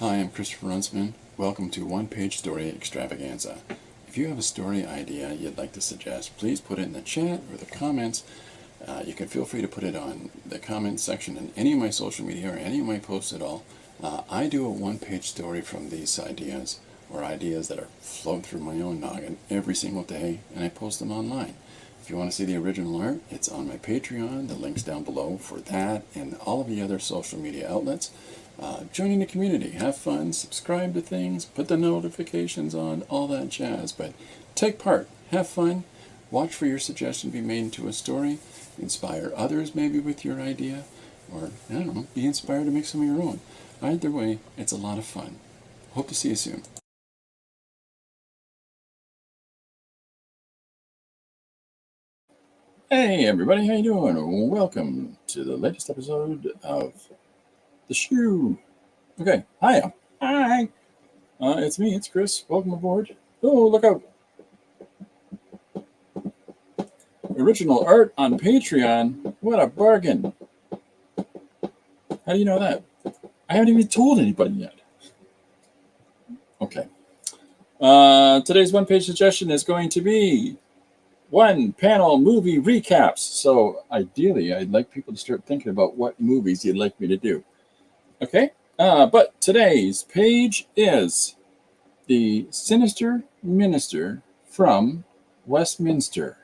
Hi, I'm Christopher Runsman. Welcome to One Page Story Extravaganza. If you have a story idea you'd like to suggest, please put it in the chat or the comments. You can feel free to put it on the comments section in any of my social media or any of my posts at all. I do a one-page story from these ideas or ideas that are floating through my own noggin every single day, and I post them online. If you want to see the original art, it's on my Patreon. The link's down below for that and all of the other social media outlets. Joining the community, have fun, subscribe to things, put the notifications on, all that jazz. But take part, have fun, watch for your suggestion to be made into a story, inspire others maybe with your idea, or, I don't know, be inspired to make some of your own. Either way, it's a lot of fun. Hope to see you soon. Hey everybody, how you doing? Welcome to the latest episode of The Shoe. Okay, hi. Hi. It's me, it's Chris. Welcome aboard. Oh, look out. Original art on Patreon. What a bargain. How do you know that? I haven't even told anybody yet. Okay. Today's one-page suggestion is going to be one-panel movie recaps. So ideally, I'd like people to start thinking about what movies you'd like me to do. Okay? But today's page is The Sinister Minister from Westminster,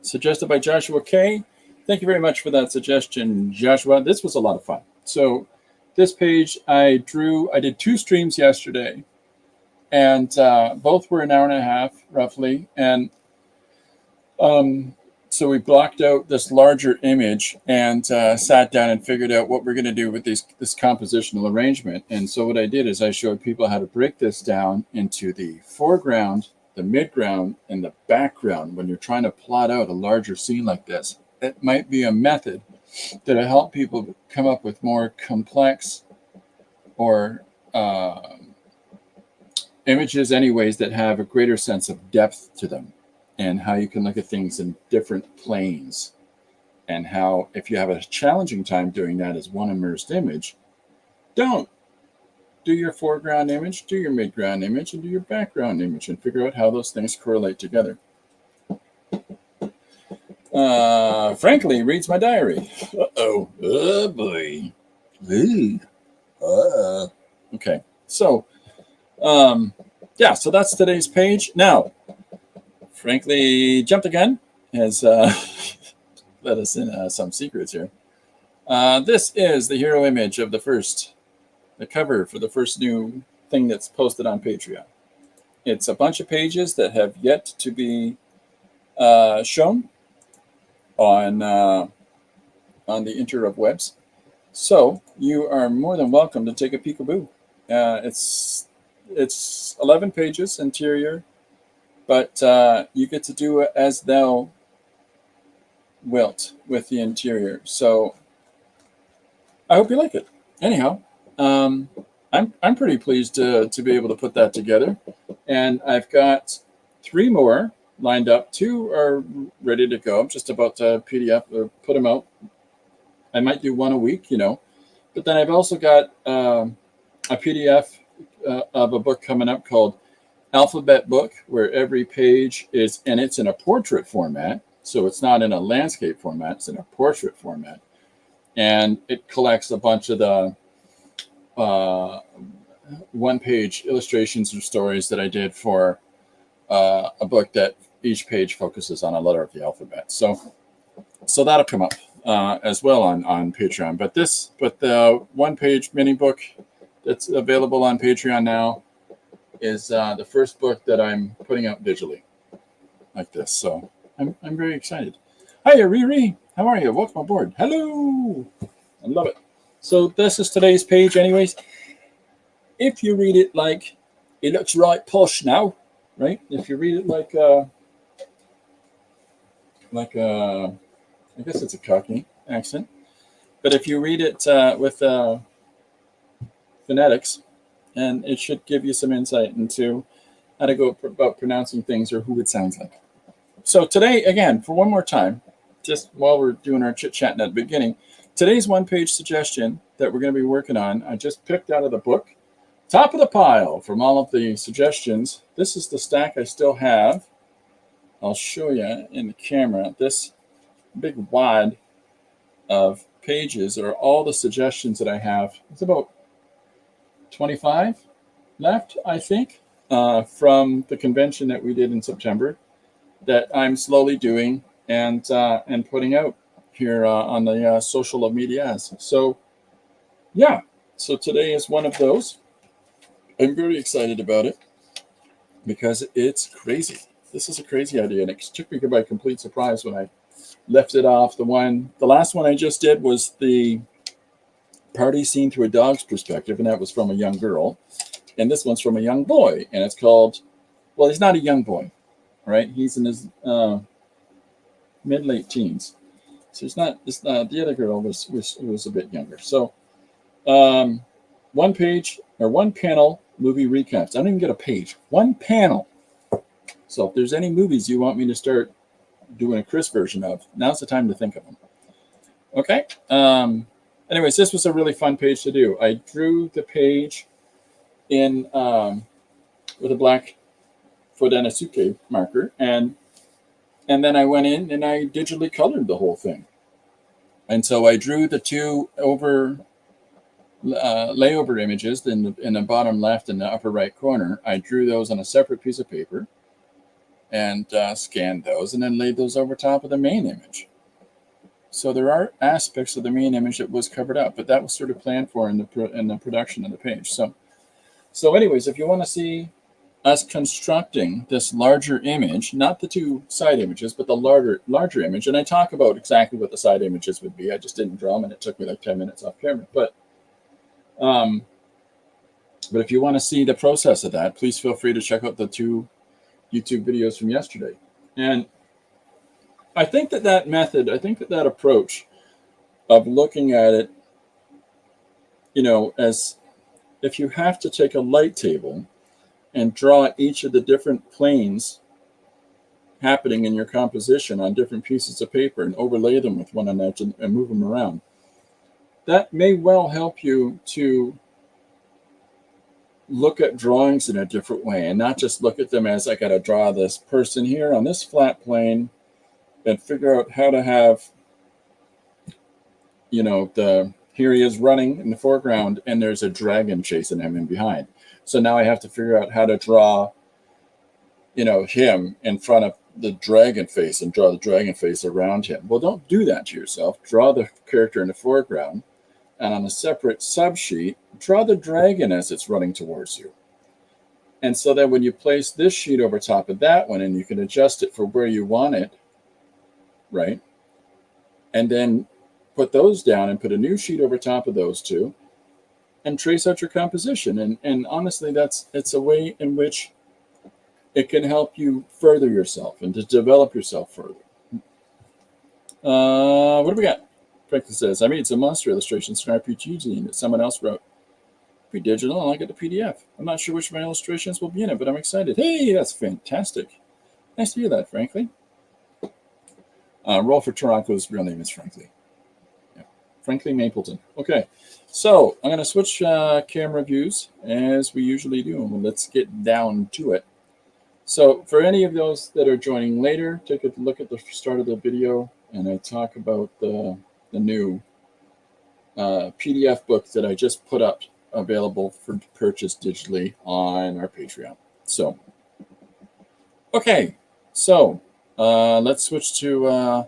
suggested by Joshua K. Thank you very much for that suggestion, Joshua. This was a lot of fun. So this page I did 2 streams yesterday, and both were an hour and a half, roughly. And so we blocked out this larger image and sat down and figured out what we're going to do with this compositional arrangement. And so what I did is I showed people how to break this down into the foreground, the midground, and the background when you're trying to plot out a larger scene like this. It might be a method that'll help people come up with more complex or images anyways that have a greater sense of depth to them, and how you can look at things in different planes, and how if you have a challenging time doing that as one immersed image, don't do your foreground image, do your midground image, and do your background image, and figure out how those things correlate together. Frankly reads my diary. Uh-oh. Oh, boy. Okay. So, yeah, so that's today's page. Now, Frankly jumped the gun, has let us in some secrets here. This is the hero image of the cover for the first new thing that's posted on Patreon. It's a bunch of pages that have yet to be shown on the interwebs. So you are more than welcome to take a peekaboo. It's 11 pages interior, but you get to do it as thou wilt with the interior. So I hope you like it. Anyhow, I'm pretty pleased to be able to put that together, and I've got 3 more lined up. 2 are ready to go. I'm just about to PDF or put them out. I might do 1 a week, but then I've also got a PDF of a book coming up called Alphabet Book, where every page is, and it's in a portrait format. So it's not in a landscape format, it's in a portrait format. And it collects a bunch of the one-page illustrations or stories that I did for a book that each page focuses on a letter of the alphabet. So that'll come up as well on Patreon. But the one-page mini book that's available on Patreon now is the first book that I'm putting out digitally like this. So I'm very excited. Hiya, Riri. How are you? Welcome aboard. Hello. I love it. So this is today's page anyways. If you read it like, it looks right posh now, right? If you read it like I guess it's a Cockney accent. But if you read it with phonetics, and it should give you some insight into how to go about pronouncing things or who it sounds like. So today, again, for one more time, just while we're doing our chit-chatting at the beginning, today's one-page suggestion that we're going to be working on, I just picked out of the book. Top of the pile from all of the suggestions. This is the stack I still have. I'll show you in the camera. This big wad of pages are all the suggestions that I have. It's about 25 left, I think, from the convention that we did in September that I'm slowly doing and putting out here on the social medias. So, yeah. So today is one of those. I'm very excited about it because it's crazy. This is a crazy idea, and it took me by complete surprise when I left it off. The last one I just did was the party seen through a dog's perspective, and that was from a young girl. And this one's from a young boy, and it's called, well, he's not a young boy, right? He's in his mid-late teens. So it's not the other girl was a bit younger. So one page or one panel movie recaps. I don't even get a page. One panel. So if there's any movies you want me to start doing a Chris version of, now's the time to think of them. Okay. Anyways, this was a really fun page to do. I drew the page in with a black Funtime marker, and then I went in and I digitally colored the whole thing. And so I drew the two layover images in the bottom left and the upper right corner. I drew those on a separate piece of paper and scanned those, and then laid those over top of the main image. So there are aspects of the main image that was covered up, but that was sort of planned for in the production of the page. So anyways, if you want to see us constructing this larger image, not the two side images, but the larger image, and I talk about exactly what the side images would be. I just didn't draw them, and it took me like 10 minutes off camera. But if you want to see the process of that, please feel free to check out the two YouTube videos from yesterday. And I think that method, that approach of looking at it, as if you have to take a light table and draw each of the different planes happening in your composition on different pieces of paper and overlay them with one another and move them around, that may well help you to look at drawings in a different way and not just look at them as I got to draw this person here on this flat plane and figure out how to have, here he is running in the foreground and there's a dragon chasing him in behind. So now I have to figure out how to draw, him in front of the dragon face and draw the dragon face around him. Well, don't do that to yourself. Draw the character in the foreground, and on a separate subsheet, draw the dragon as it's running towards you. And so then when you place this sheet over top of that one, and you can adjust it for where you want it, right? And then put those down and put a new sheet over top of those two and trace out your composition. And honestly, it's a way in which it can help you further yourself and to develop yourself further. What do we got? Franklin says, I made some monster illustrations for RPG Gene that someone else wrote. Be digital, and I'll get the PDF. I'm not sure which of my illustrations will be in it, but I'm excited. Hey, that's fantastic. Nice to hear that, Frankly. Roll for Toronto's real name is Frankly. Yeah. Frankly Mapleton. Okay, so I'm going to switch camera views as we usually do, and let's get down to it. So for any of those that are joining later, take a look at the start of the video, and I talk about the new PDF book that I just put up, available for purchase digitally on our Patreon. So, okay, so let's switch to our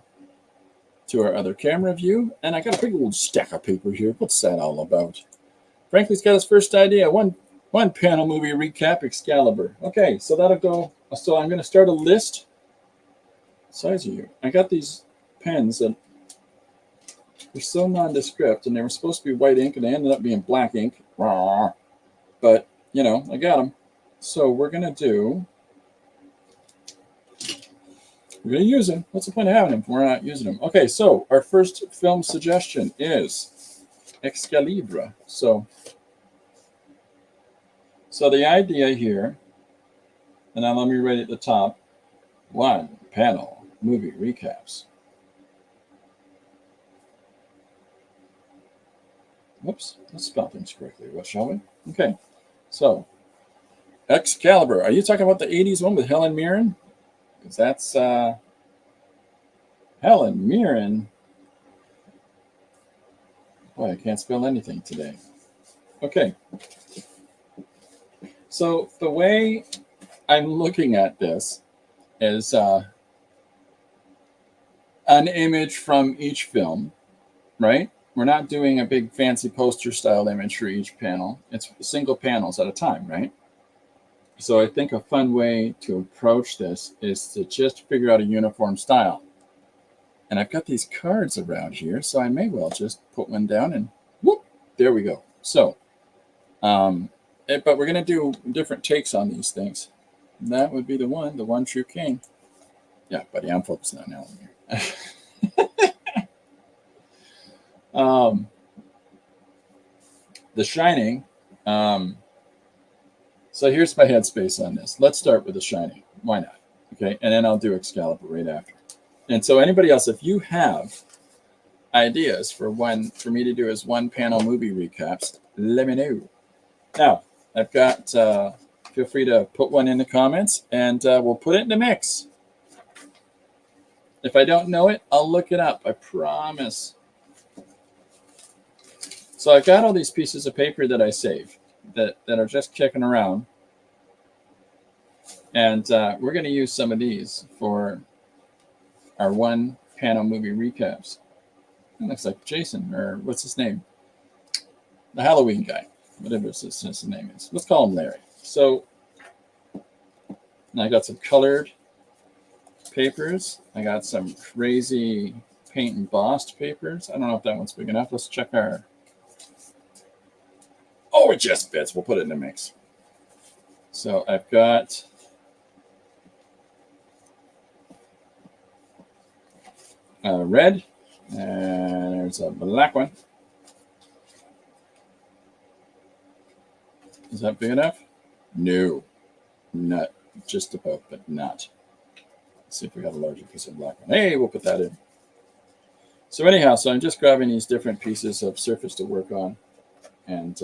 other camera view, and I got a big old stack of paper here. What's that all about? Frankly's got his first idea. One panel movie recap, Excalibur. Okay, so that'll go. So I'm going to start a list. Size of you. I got these pens that they're so nondescript, and they were supposed to be white ink, and they ended up being black ink. But, I got them. So we're going to use them. What's the point of having them if we're not using them? Okay, so our first film suggestion is Excalibur. So the idea here, and now let me write at the top, one panel movie recaps. Whoops, let's spell things correctly, shall we? Okay, so Excalibur. Are you talking about the 80s one with Helen Mirren? Because that's Helen Mirren. Boy, I can't spell anything today. Okay. So the way I'm looking at this is an image from each film, right? We're not doing a big fancy poster style image for each panel. It's single panels at a time, right? So I think a fun way to approach this is to just figure out a uniform style. And I've got these cards around here, so I may well just put one down and whoop, there we go. So, but we're going to do different takes on these things. And that would be the one true king. Yeah, buddy, I'm focusing on Alan here. The Shining. So here's my headspace on this. Let's start with The Shining. Why not? Okay, and then I'll do Excalibur right after. And so anybody else, if you have ideas for me to do as one panel movie recaps, let me know. Now, I've got, feel free to put one in the comments and we'll put it in the mix. If I don't know it, I'll look it up, I promise. So I've got all these pieces of paper that I saved that are just kicking around. And we're going to use some of these for our one panel movie recaps. It looks like Jason, or what's his name? The Halloween guy, whatever his name is. Let's call him Larry. So I got some colored papers. I got some crazy paint embossed papers. I don't know if that one's big enough. Let's check our... Oh, it just fits. We'll put it in the mix. So I've got... red, and there's a black one. Is that big enough? No, not just about, but not. Let's see if we got a larger piece of black one. Hey, we'll put that in. So anyhow, so I'm just grabbing these different pieces of surface to work on, and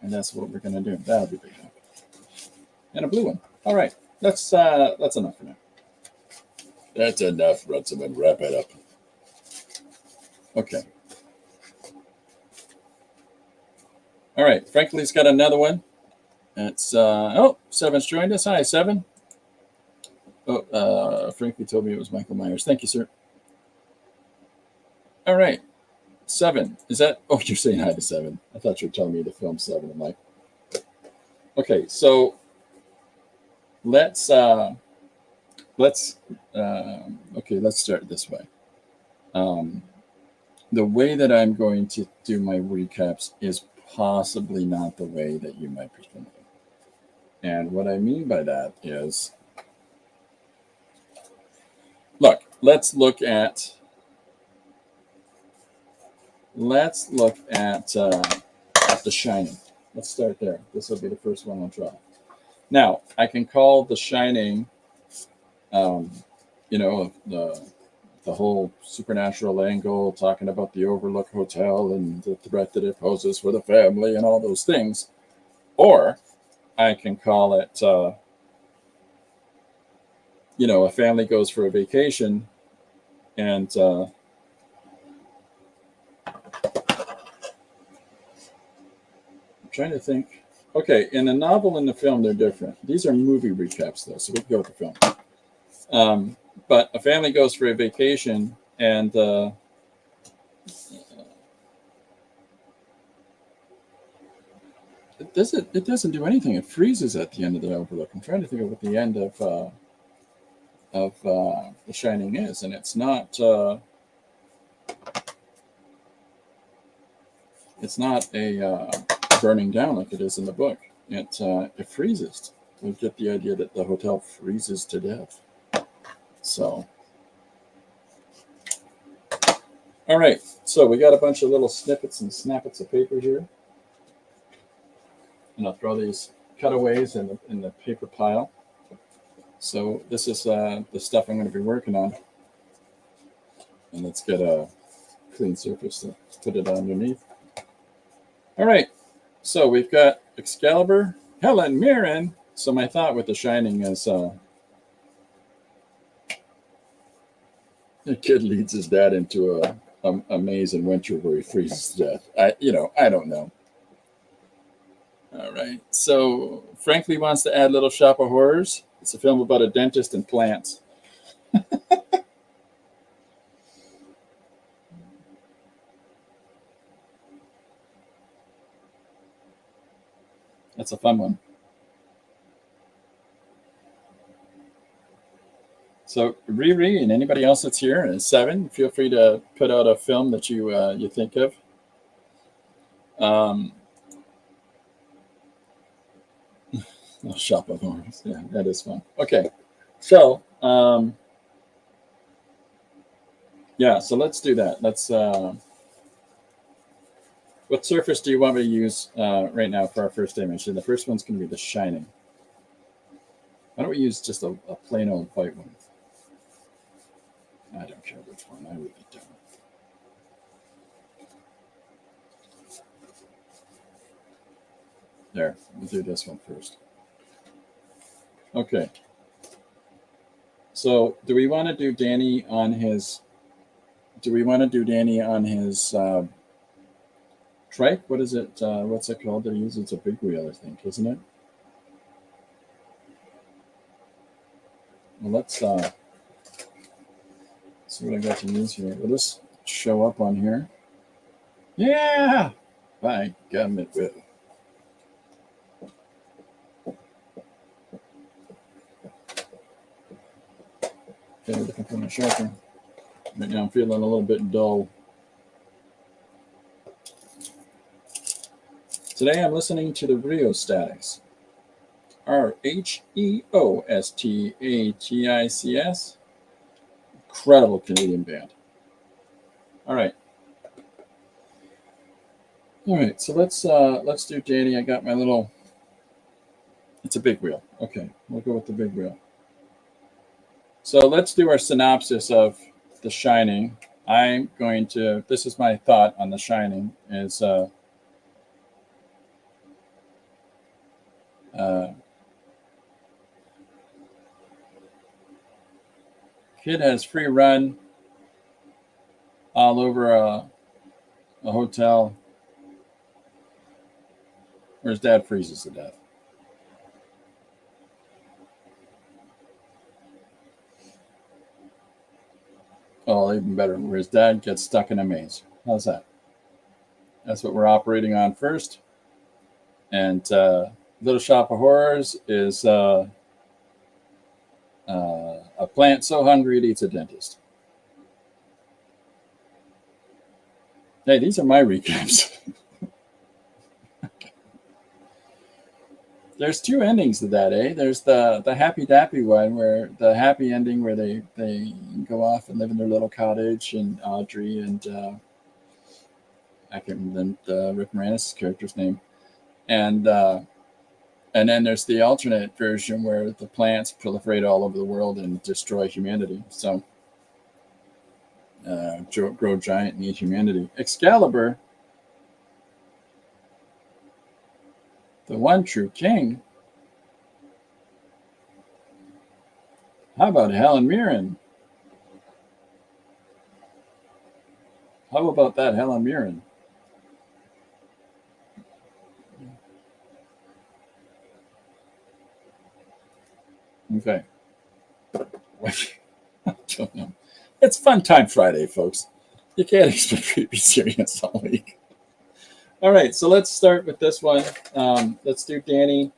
that's what we're gonna do. That'll be big enough. And a blue one. All right, that's enough for now. That's enough, Runciman. Wrap it up. Okay. All right. Frankly's got another one. It's Seven's joined us. Hi, Seven. Oh, Frankie told me it was Michael Myers. Thank you, sir. All right. Seven. Is that? Oh, you're saying hi to Seven. I thought you were telling me to film Seven. I'm like, okay. So let's start this way. The way that I'm going to do my recaps is possibly not the way that you might be thinking. And what I mean by that is, look, let's look at The Shining. Let's start there. This will be the first one I'll draw. Now, I can call The Shining, the whole supernatural angle, talking about the Overlook Hotel and the threat that it poses for the family and all those things. Or I can call it, a family goes for a vacation and I'm trying to think. Okay, in the novel and the film, they're different. These are movie recaps, though, so we can go with the film. But a family goes for a vacation, and it doesn't do anything. It freezes at the end of the Overlook. I'm trying to think of what the end of The Shining is, and it's not a burning down like it is in the book. It freezes. We get the idea that the hotel freezes to death. So, all right. So we got a bunch of little snippets and snappets of paper here, and I'll throw these cutaways in the paper pile. So this is the stuff I'm going to be working on, and let's get a clean surface to put it underneath. All right. So we've got Excalibur, Helen Mirren. So my thought with The Shining is the kid leads his dad into a maze in winter where he freezes to death. I don't know. All right. So Frankly wants to add Little Shop of Horrors. It's a film about a dentist and plants. That's a fun one. So Riri and anybody else that's here is 7. Feel free to put out a film that you think of. Shop of Horrors. Yeah, that is fun. Okay, so yeah, so let's do that. Let's. What surface do you want me to use right now for our first image? And the first one's going to be The Shining. Why don't we use just a plain old white one? I don't care which one. I really don't. There, we'll do this one first. Okay. So, do we want to do Danny on his? Do we want to do Danny on his trike? What is it? What's it called? They use it's a big wheel, I think, isn't it? Well, let's see what I got to use here. Will this show up on here? Yeah, by gum it will. Okay, looking for my sharpener. Right now I'm feeling a little bit dull. Today I'm listening to the Rheostatics. Rheostatics. Incredible Canadian band. All right. All right, so let's do Danny. I got my little. It's a big wheel. Okay, we'll go with the big wheel. So let's do our synopsis of The Shining. I'm going to. This is my thought on The Shining. Is kid has free run all over a hotel where his dad freezes to death. Oh, even better, where his dad gets stuck in a maze. How's that? That's what we're operating on first. And Little Shop of Horrors is a plant so hungry it eats a dentist. Hey, these are my recaps. There's 2 endings to that, eh? There's the happy dappy one, where the happy ending where they go off and live in their little cottage, and Audrey and I can't remember Rick Moranis' character's name, and then there's the alternate version where the plants proliferate all over the world and destroy humanity. So grow giant and eat humanity. Excalibur, the one true king. How about Helen Mirren? How about that Helen Mirren? Okay. I don't know. It's Funtime Friday, folks. You can't expect me to be serious all week. All right, so let's start with this one. Let's do Danny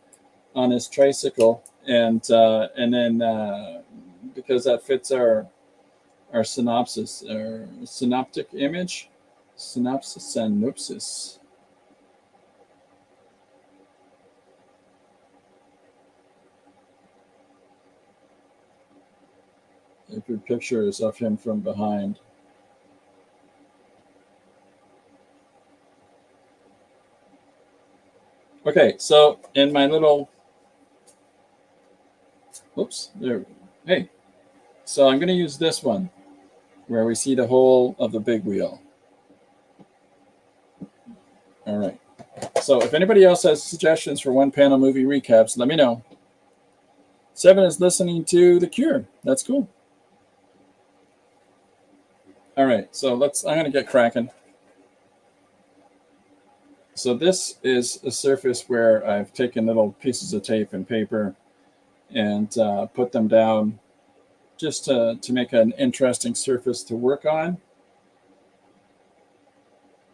on his tricycle, and then because that fits our synopsis, our synoptic image, synopsis. A good picture is of him from behind. Okay, so in my little, oops, there. Hey, so I'm going to use this one, where we see the whole of the big wheel. All right. So if anybody else has suggestions for one panel movie recaps, let me know. 7 is listening to The Cure. That's cool. All right, so I'm going to get cracking. So this is a surface where I've taken little pieces of tape and paper and put them down just to make an interesting surface to work on.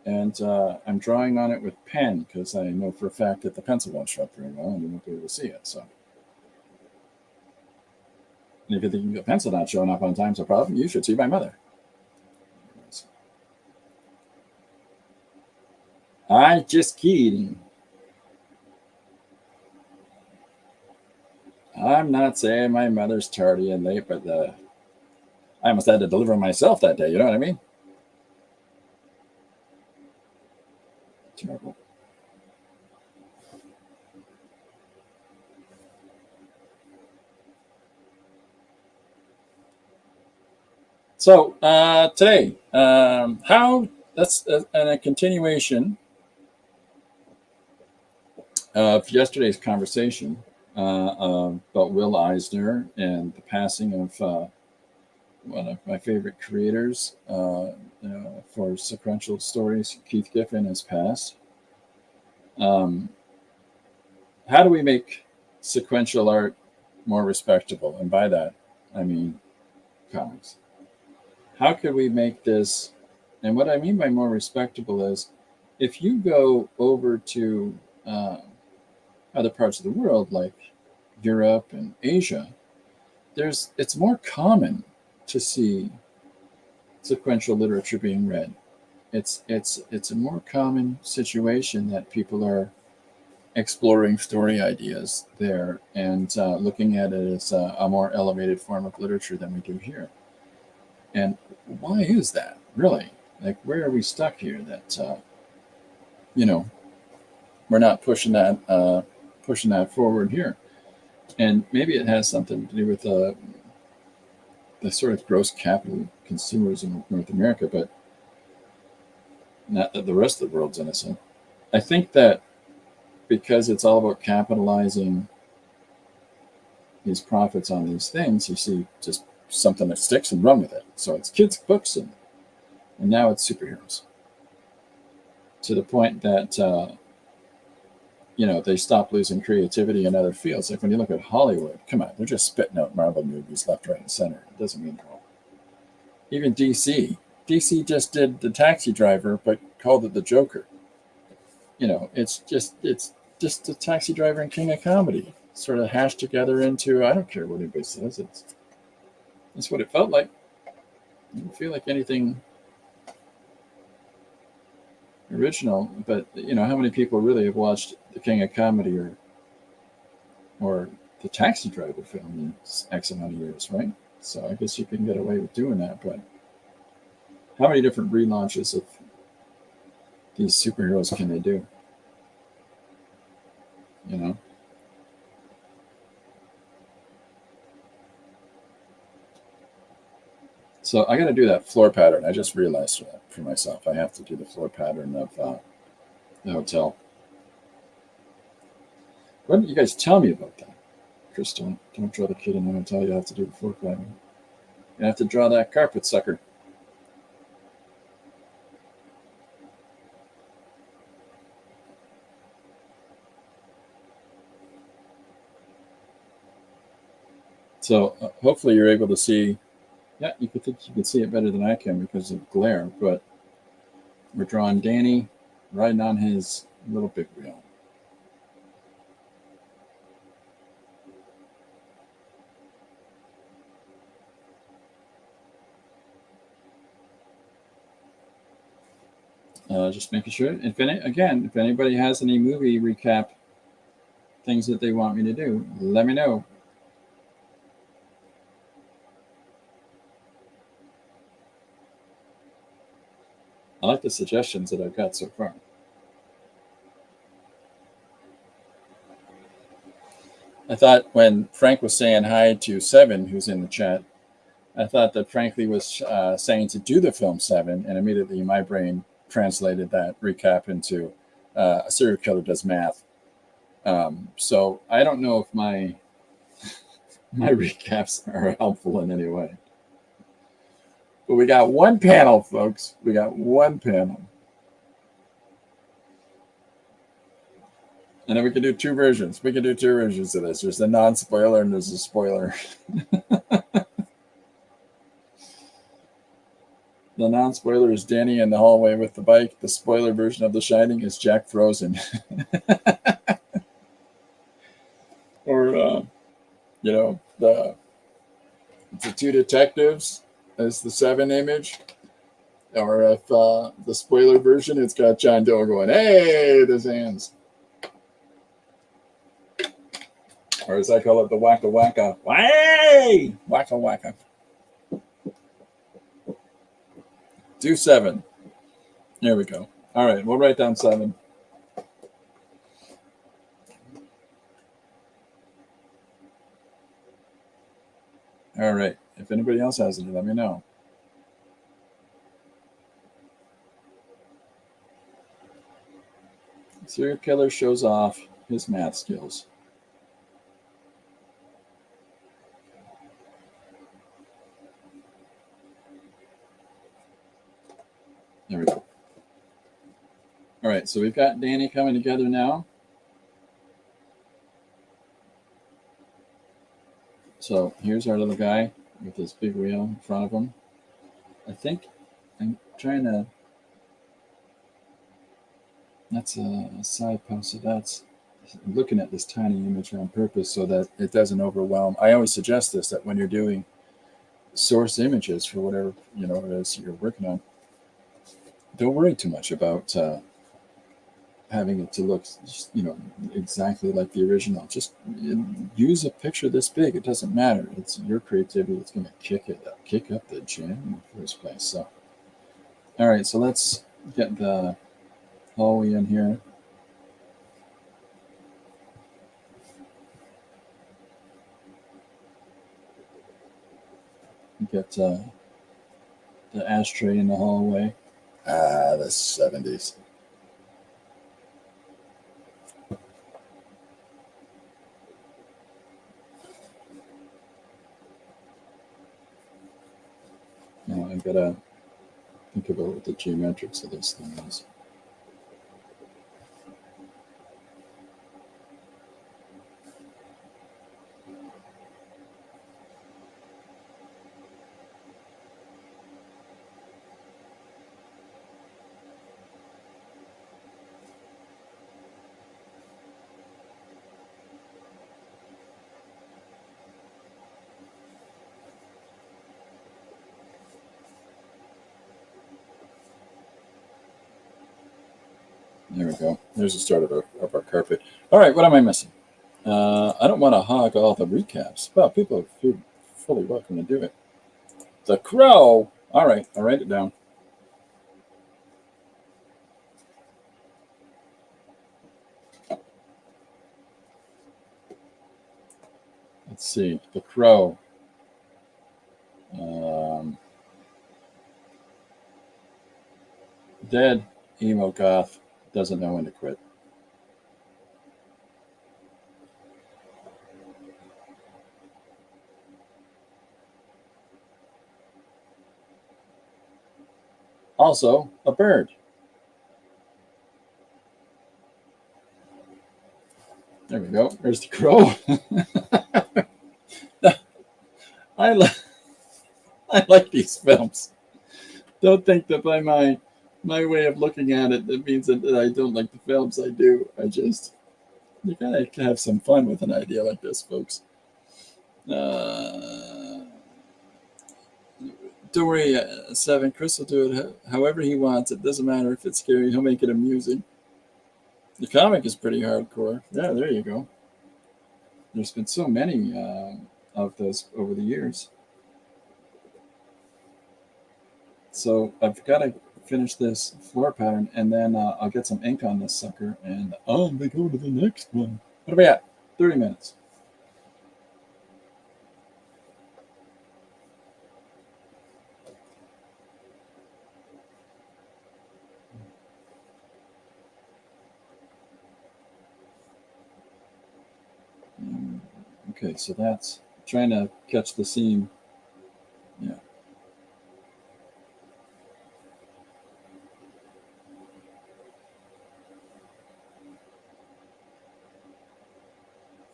And I'm drawing on it with pen because I know for a fact that the pencil won't show up very well and you won't be able to see it. So, and if you think the pencil not showing up on time's a problem, you should see my mother. I just kidding. I'm not saying my mother's tardy and late, but I almost had to deliver myself that day. You know what I mean? Terrible. So today, that's a continuation of yesterday's conversation about Will Eisner and the passing of one of my favorite creators for sequential stories. Keith Giffen has passed. How do we make sequential art more respectable? And by that, I mean comics. How could we make this? And what I mean by more respectable is if you go over to other parts of the world, like Europe and Asia, it's more common to see sequential literature being read. It's a more common situation that people are exploring story ideas there and looking at it as a more elevated form of literature than we do here. And why is that, really? Like, where are we stuck here that we're not pushing that forward here? And maybe it has something to do with the sort of gross capital consumerism of North America, but not that the rest of the world's innocent. I think that because it's all about capitalizing these profits on these things, you see just something that sticks and run with it. So it's kids' books, and now it's superheroes. To the point that they stop losing creativity in other fields. Like when you look at Hollywood, come on, they're just spitting out Marvel movies left, right, and center. It doesn't mean they're all. Even DC just did The Taxi Driver, but called it The Joker. It's just The Taxi Driver and King of Comedy, sort of hashed together into, I don't care what anybody says. That's what it felt like. I didn't feel like anything original, but how many people really have watched The King of Comedy or The Taxi Driver film in X amount of years, right? So I guess you can get away with doing that, but how many different relaunches of these superheroes can they do? So I got to do that floor pattern. I just realized that for myself. I have to do the floor pattern of the hotel. Why didn't you guys tell me about that? Chris, don't draw the kid in the hotel. You have to do the floor pattern. You have to draw that carpet sucker. So hopefully you're able to see. Yeah, you can see it better than I can because of glare. But we're drawing Danny riding on his little big wheel. Just making sure. If anybody has any movie recap things that they want me to do, let me know. I like the suggestions that I've got so far. I thought when Frank was saying hi to Seven, who's in the chat, I thought that Frankly was saying to do the film Seven, and immediately my brain translated that recap into a serial killer does math. So I don't know if my recaps are helpful in any way. But we got one panel, folks. We got one panel. And then we can do two versions. We can do two versions of this. There's the non-spoiler and there's a spoiler. The non-spoiler is Danny in the hallway with the bike. The spoiler version of The Shining is Jack frozen. Or, the two detectives as the 7 image. Or if the spoiler version, it's got John Doe going, hey, there's hands. Or as I call it, the wacka wacka. Hey! Wacka wacka. Do 7. There we go. All right, we'll write down 7. All right. If anybody else has any, let me know. Serial killer shows off his math skills. There we go. All right, so we've got Danny coming together now. So here's our little guy with this big wheel in front of him. I think I'm trying to... That's a side post, so that's... I'm looking at this tiny image on purpose so that it doesn't overwhelm. I always suggest this, that when you're doing source images for whatever it is you're working on, don't worry too much about having it to look exactly like the original. Just use a picture this big. It doesn't matter. It's your creativity that's going to kick up the jam in the first place. So, all right, so let's get the hallway in here. Get the ashtray in the hallway. The 70s. Now I gotta think about what the geometrics of this thing is. There we go. There's the start of our carpet. All right, what am I missing? I don't want to hog all the recaps. Well, people are fully welcome to do it. The Crow. All right, I'll write it down. Let's see. The Crow. Dead emo goth doesn't know when to quit. Also, a bird. There we go. There's the Crow. I like these films. Don't think that by my way of looking at it, that means that I don't like the films. I do. You gotta have some fun with an idea like this, folks. Don't worry, 7. Chris will do it however he wants. It doesn't matter if it's scary. He'll make it amusing. The comic is pretty hardcore. Yeah, there you go. There's been so many of those over the years. So I've got to finish this floor pattern, and then I'll get some ink on this sucker, and we go to the next one. What are we at? 30 minutes. Okay, so that's trying to catch the seam. Yeah.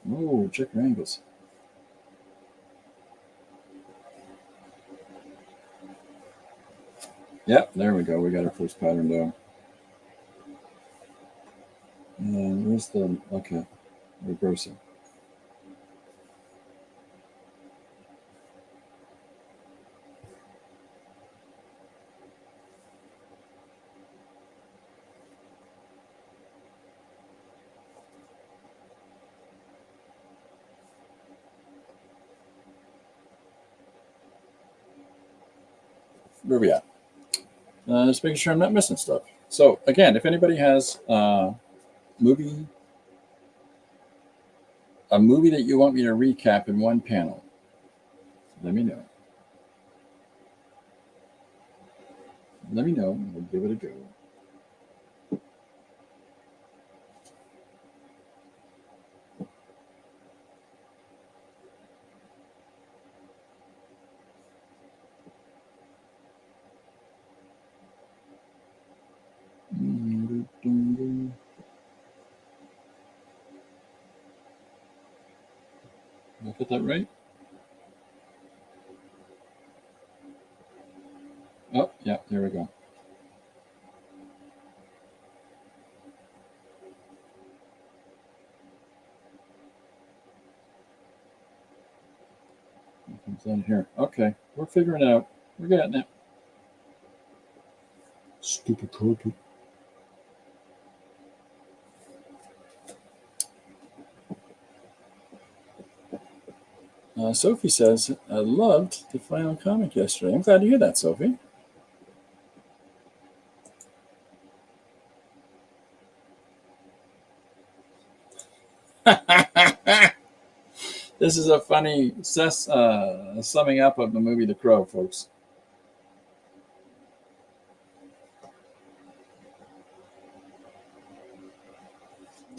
Oh, check your angles. Yep, there we go. We got our first pattern down. And where's the, okay, reversing. Where we at? Just making sure I'm not missing stuff. So again, if anybody has a movie that you want me to recap in one panel, let me know. Let me know. We'll give it a go. Did I get that right? Oh, yeah, there we go. It comes down here. Okay, we're figuring it out. We're getting it. Stupid code. Sophie says, I loved the final comic yesterday. I'm glad to hear that, Sophie. This is a funny summing up of the movie The Crow, folks.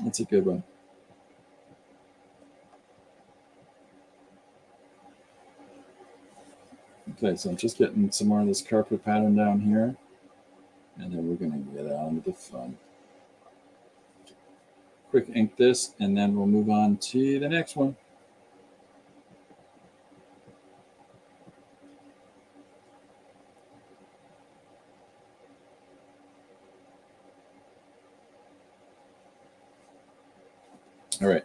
It's a good one. Okay, so I'm just getting some more of this carpet pattern down here. And then we're going to get on to the fun. Quick ink this, and then we'll move on to the next one. All right.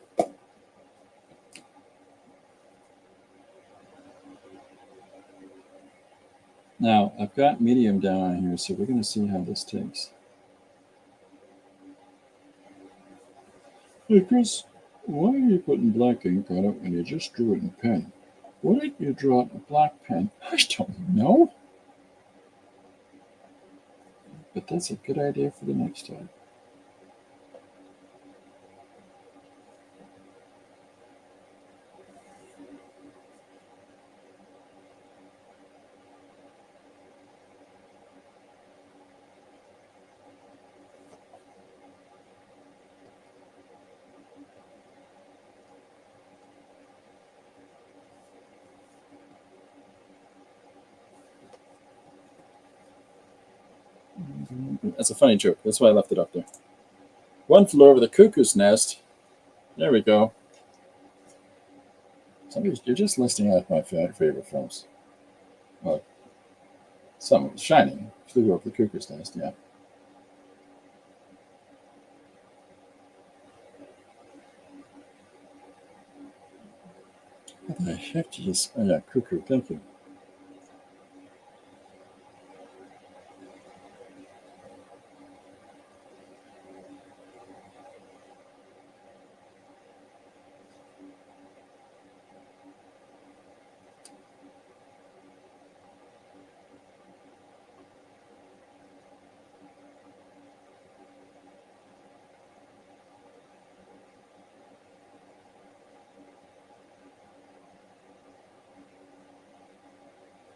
Now, I've got medium down on here, so we're going to see how this takes. Hey, Chris, why are you putting black ink on it when you just drew it in pen? Why didn't you draw it in a black pen? I don't know. But that's a good idea for the next time. That's a funny joke. That's why I left it up there. One flew over the cuckoo's nest. There we go. You're just listing out my favorite films. Well, some Shining flew over the cuckoo's nest. Yeah. What the heck did you? Oh yeah, cuckoo. Thank you.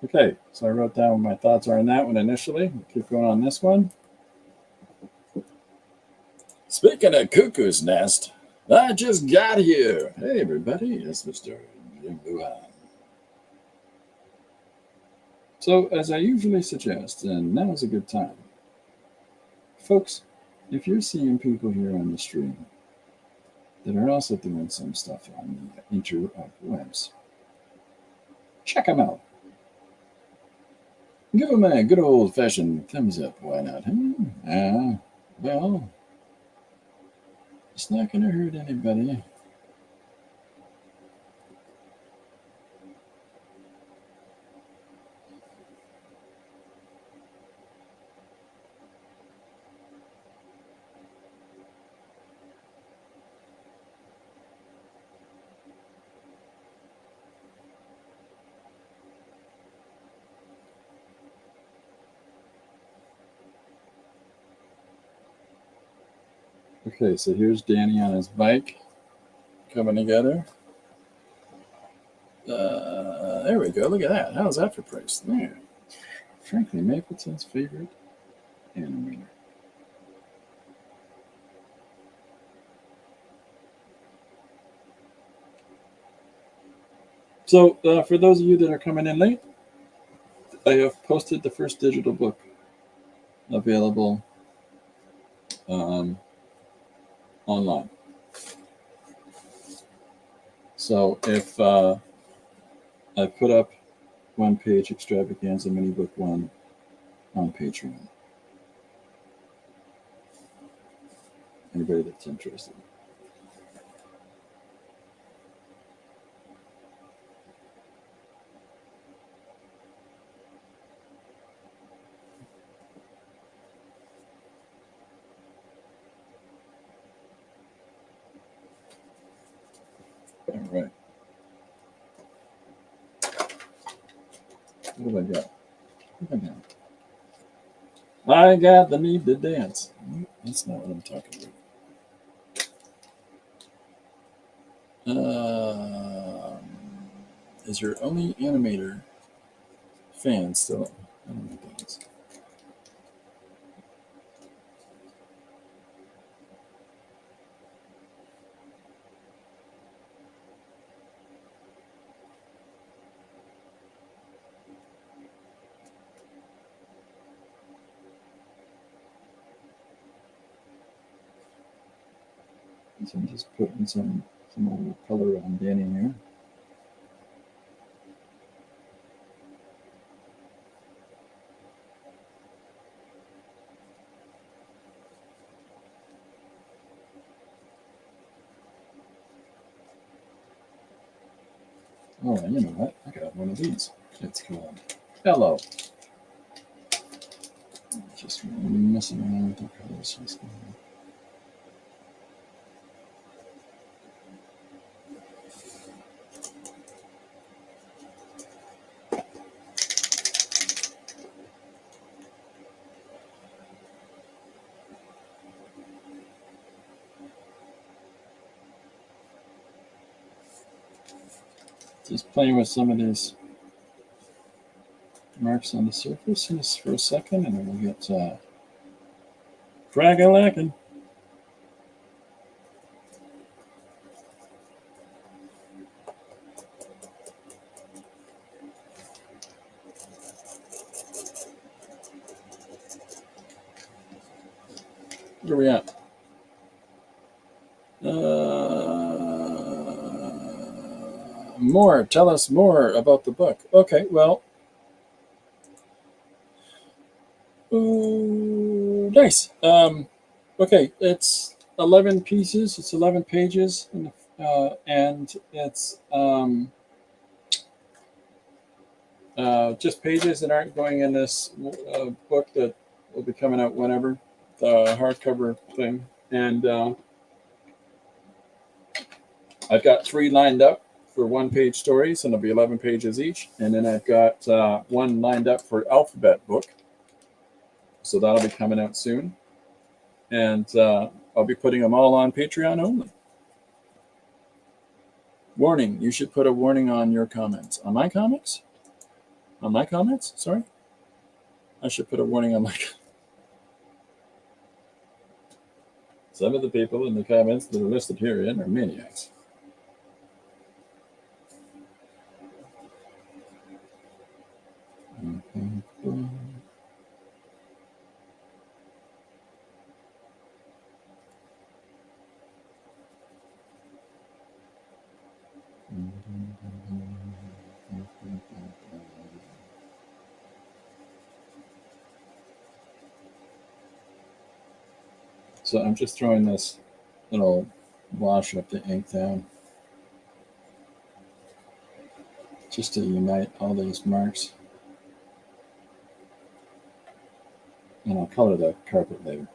Okay, so I wrote down what my thoughts are on that one initially. We'll keep going on this one. Speaking of cuckoo's nest, I just got here. Hey, everybody, it's Mr. Luan. So, as I usually suggest, and now is a good time, folks, if you're seeing people here on the stream that are also doing some stuff on the interwebs, check them out. Give them a good old-fashioned thumbs up, why not? Well, it's not going to hurt anybody. Okay, so here's Danny on his bike coming together. There we go. Look at that. How's that for price? There. Frankly, Mapleton's favorite animator. So, for those of you that are coming in late, I have posted the first digital book available online. So, if I put up one page extravaganza mini book 1 on Patreon. Anybody that's interested. All right. What have I got? I got the need to dance. That's not what I'm talking about. Is your only animator fan still? I don't know what that is. So I'm just putting some more color on Danny here. Oh, you know what? I got one of these. It's called Hello. Just messing around with the colors. Just playing with some of these marks on the surface just for a second, and then we'll get frag-a-lackin'. Where are we at? More. Tell us more about the book. Okay, well. Ooh, nice. Okay, it's 11 pieces. It's 11 pages, and it's just pages that aren't going in this book that will be coming out whenever, the hardcover thing. And I've got 3 lined up for 1-page stories, and it'll be 11 pages each. And then I've got 1 lined up for alphabet book. So that'll be coming out soon. And I'll be putting them all on Patreon only. Warning, you should put a warning on your comments. On my comments? On my comments? Sorry? I should put a warning on my comments. Some of the people in the comments that are listed herein are maniacs. So I'm just throwing this little wash of the ink down just to unite all these marks. And I'll color the carpet later.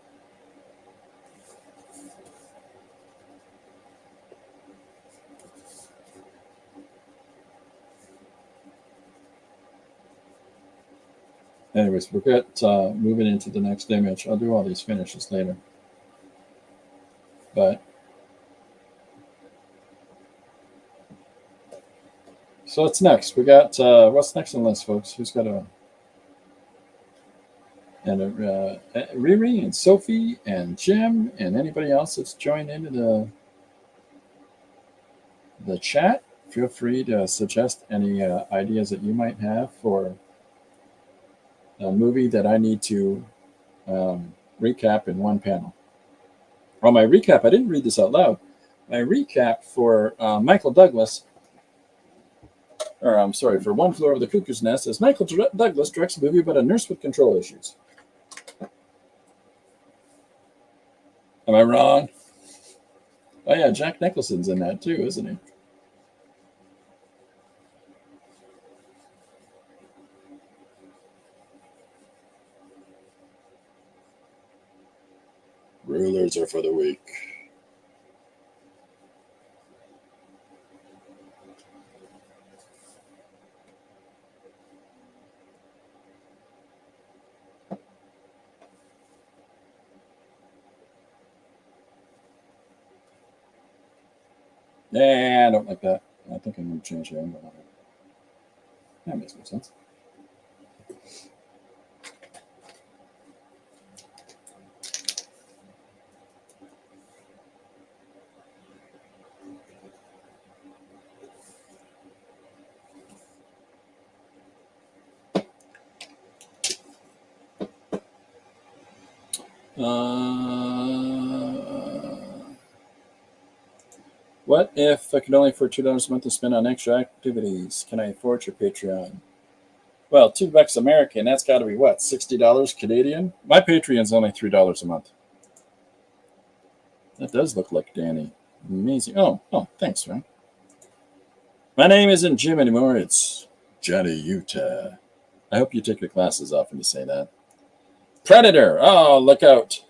Anyways, we'll get moving into the next image. I'll do all these finishes later. But so what's next? We got what's next on the list, folks? Who's got a Riri and Sophie and Jim and anybody else that's joined into the chat? Feel free to suggest any ideas that you might have for a movie that I need to recap in one panel. Well, my recap, I didn't read this out loud. My recap for Michael Douglas, or I'm sorry, for One Flew Over the Cuckoo's Nest, is Michael Douglas directs a movie about a nurse with control issues. Am I wrong? Oh yeah, Jack Nicholson's in that too, isn't he? Rulers are for the weak. Yeah, I don't like that. I think I'm going to change the angle on it. That makes more sense. What if I could only afford $2 a month to spend on extra activities? Can I afford your Patreon? Well, $2 American, that's got to be what, $60 Canadian? My Patreon's only $3 a month. That does look like Danny. Amazing. Oh, thanks, man. My name isn't Jim anymore. It's Johnny Utah. I hope you take your glasses off when you say that. Predator. Oh, look out.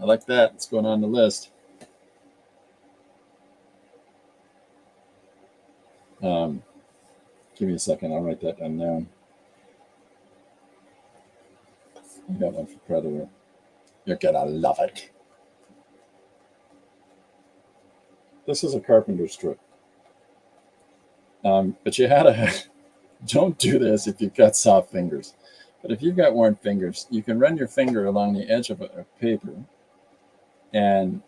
I like that. It's going on the list. Give me a second. I'll write that down now. I got one for Predator. You're going to love it. This is a carpenter strip. But you had to... Don't do this if you've got soft fingers. But if you've got warm fingers, you can run your finger along the edge of a paper, and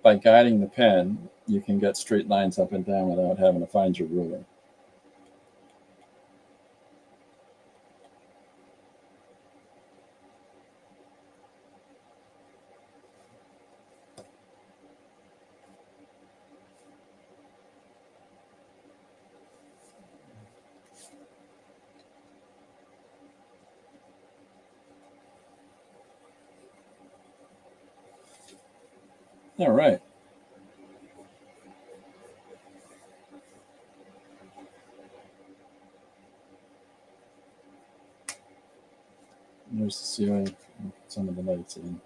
by guiding the pen, you can get straight lines up and down without having to find your ruler. All right. There's the ceiling. Some of the lights in.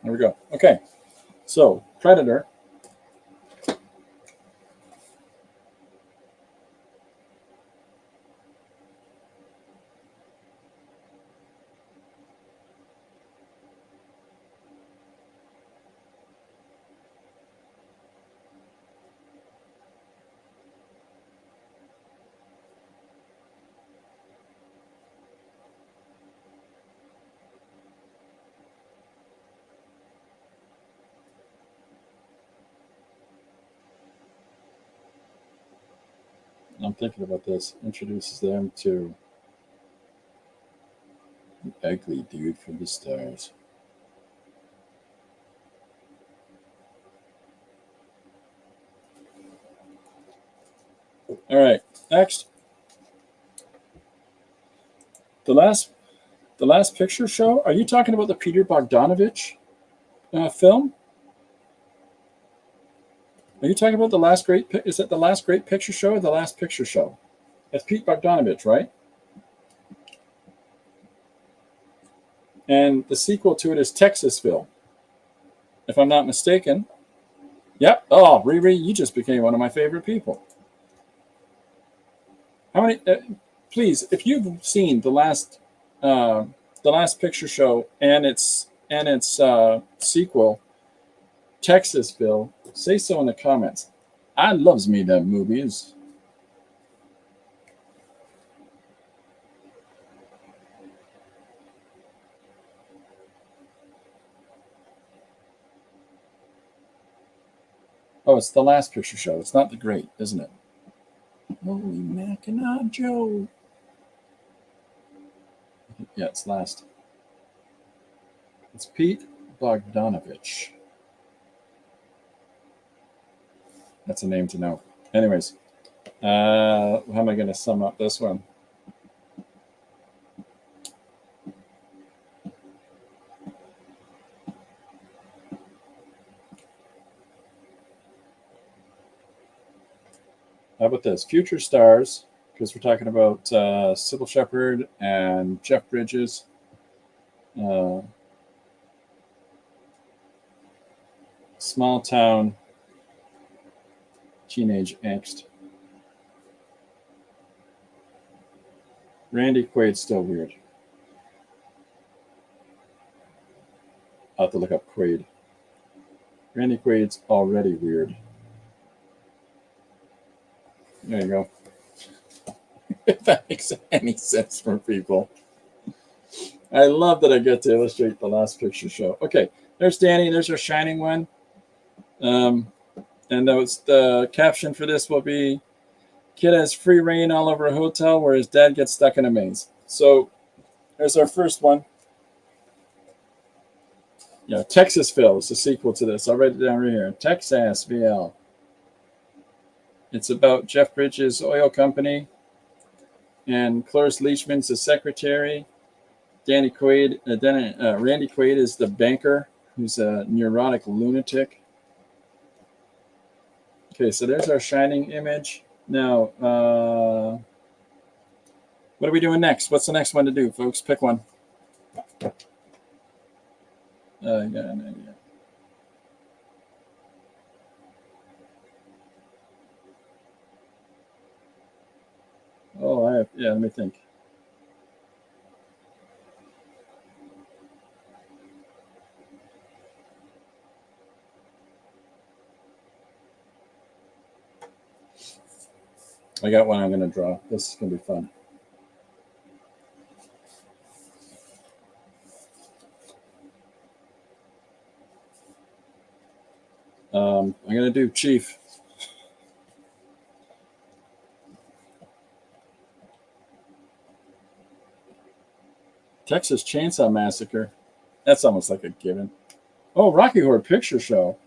There we go. Okay. So, Predator. I'm thinking about this. Introduces them to an ugly dude from the stars. All right, next. The last picture show. Are you talking about the Peter Bogdanovich film? Are you talking about the last great? Is it the last great picture show or the last picture show? It's Pete Bogdanovich, right? And the sequel to it is Texasville, if I'm not mistaken. Yep. Oh, Riri, you just became one of my favorite people. How many? Please, if you've seen the last picture show and its sequel, Texasville, say so in the comments. I loves me them movies. Oh, it's the last picture show. It's not the great, isn't it? Holy Mackinac Joe. Yeah, it's last. It's Pete Bogdanovich. That's a name to know. Anyways, how am I going to sum up this one? How about this? Future stars, because we're talking about Sybil Shepherd and Jeff Bridges. Small town teenage angst. Randy Quaid's still weird. I'll have to look up Quaid. Randy Quaid's already weird. There you go. If that makes any sense for people. I love that I get to illustrate the last picture show. Okay, there's Danny. There's our shining one. And the caption for this will be, kid has free reign all over a hotel where his dad gets stuck in a maze. So there's our first one. Yeah, Texasville is the sequel to this. I'll write it down right here. Texasville. It's about Jeff Bridges' oil company, and Cloris Leachman's the secretary. Randy Quaid is the banker, who's a neurotic lunatic. Okay, so there's our shining image. Now, what are we doing next? What's the next one to do, folks? Pick one. I got an idea. Oh, let me think. I got one I'm going to draw. This is going to be fun. I'm going to do Chief. Texas Chainsaw Massacre. That's almost like a given. Oh, Rocky Horror Picture Show.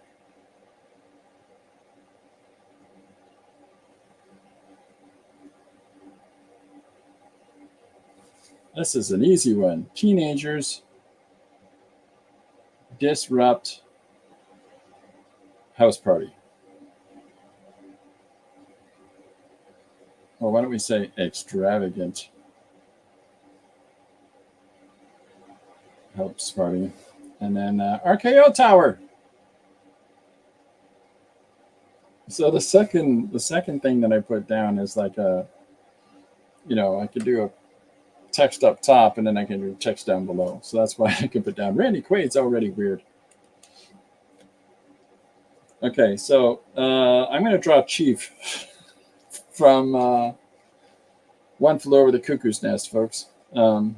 This is an easy one. Teenagers disrupt house party. Or why don't we say extravagant house party? And then RKO Tower. So the second thing that I put down is like I could do a text up top and then I can do text down below. So that's why I can put down Randy Quaid's already weird. Okay, so I'm going to draw Chief from One Flew Over the Cuckoo's Nest, folks. And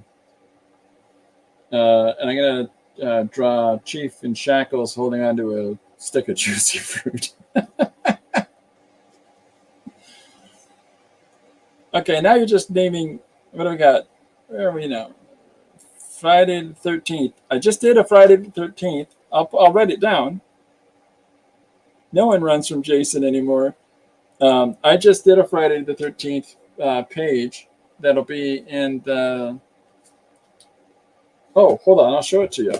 I'm going to draw Chief in shackles holding onto a stick of juicy fruit. Okay, now you're just naming. What do we got? Where are we now? Friday the 13th. I just did a Friday the 13th. I'll write it down. No one runs from Jason anymore. I just did a Friday the 13th page that'll be in the. Oh, hold on. I'll show it to you.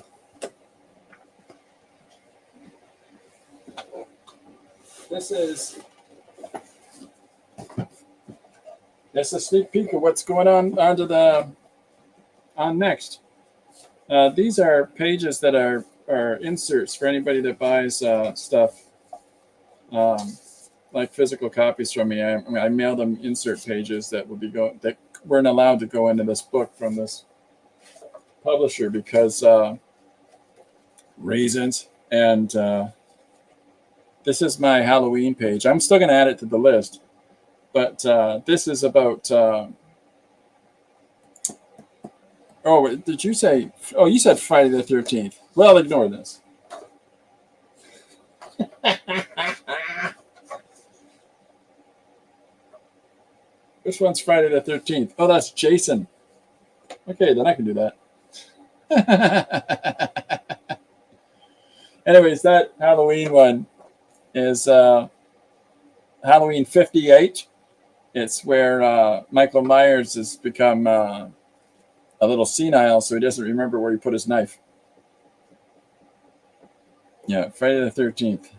This is a sneak peek of what's going on on next. These are pages that are inserts for anybody that buys stuff like physical copies from me. I mail them insert pages that that weren't allowed to go into this book from this publisher because reasons. And this is my Halloween page. I'm still going to add it to the list, but this is about. Oh, did you say? Oh, you said Friday the 13th. Well, ignore this. Which one's Friday the 13th? Oh, that's Jason. Okay, then I can do that. Anyways, that Halloween one is Halloween 58. It's where Michael Myers has become a little senile, so he doesn't remember where he put his knife. Yeah, Friday the 13th.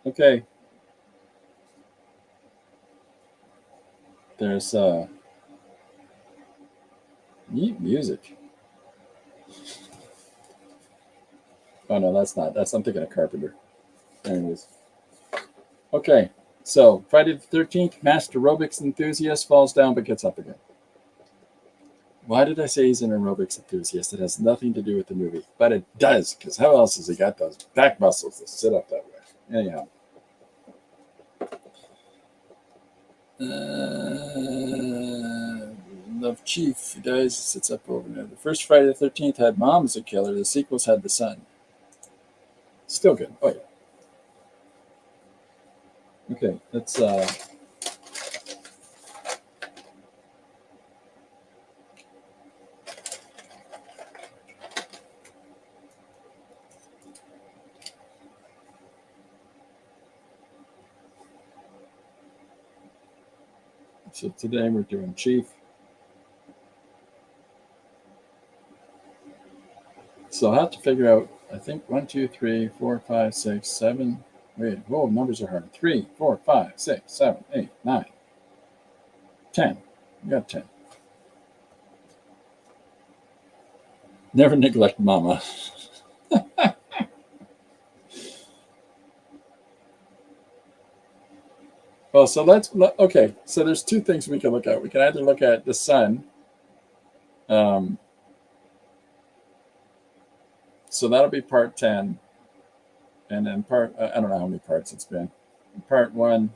Okay. There's neat music. Oh no, that's not. I'm thinking of Carpenter. Anyways. Okay. So Friday the 13th, masked aerobics enthusiast falls down but gets up again. Why did I say he's an aerobics enthusiast? It has nothing to do with the movie, but it does, because how else has he got those back muscles to sit up that way? Anyhow. Love Chief, he dies, sits up over there. The first Friday the 13th had Mom as a killer. The sequels had the son. Still good. Oh, yeah. Okay, let's... So today we're doing Chief. So I'll have to figure out, I think 1, 2, 3, 4, 5, 6, 7. Wait, whoa, numbers are hard. 3, 4, 5, 6, 7, 8, 9, 10. We got 10. Never neglect Mama. Well, so okay. So there's two things we can look at. We can either look at the sun. So that'll be part 10. And then I don't know how many parts it's been. Part 1,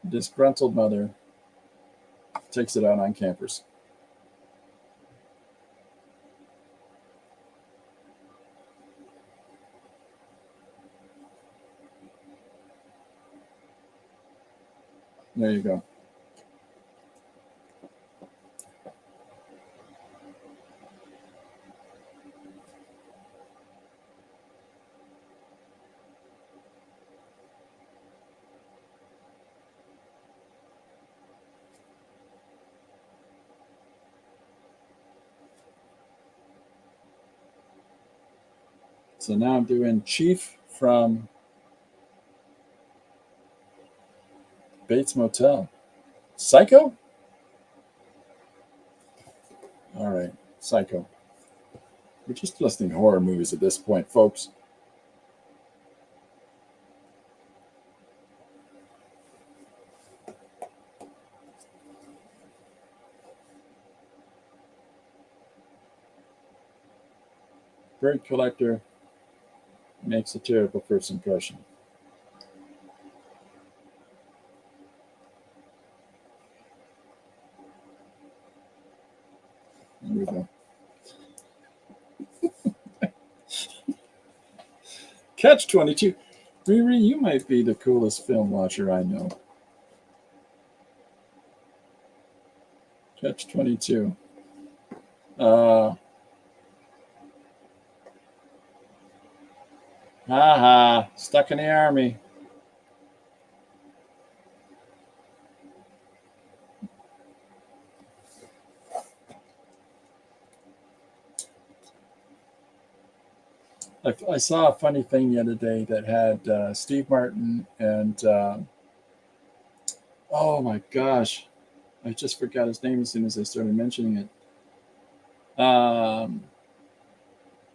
disgruntled mother takes it out on campers. There you go. So now I'm doing Chief from Bates Motel. Psycho? All right, Psycho. We're just listing horror movies at this point, folks. Bird collector makes a terrible first impression. There we go. Catch 22. Riri, you might be the coolest film watcher I know. Catch 22. Stuck in the army. I saw a funny thing the other day that had Steve Martin and oh my gosh, I just forgot his name as soon as I started mentioning it.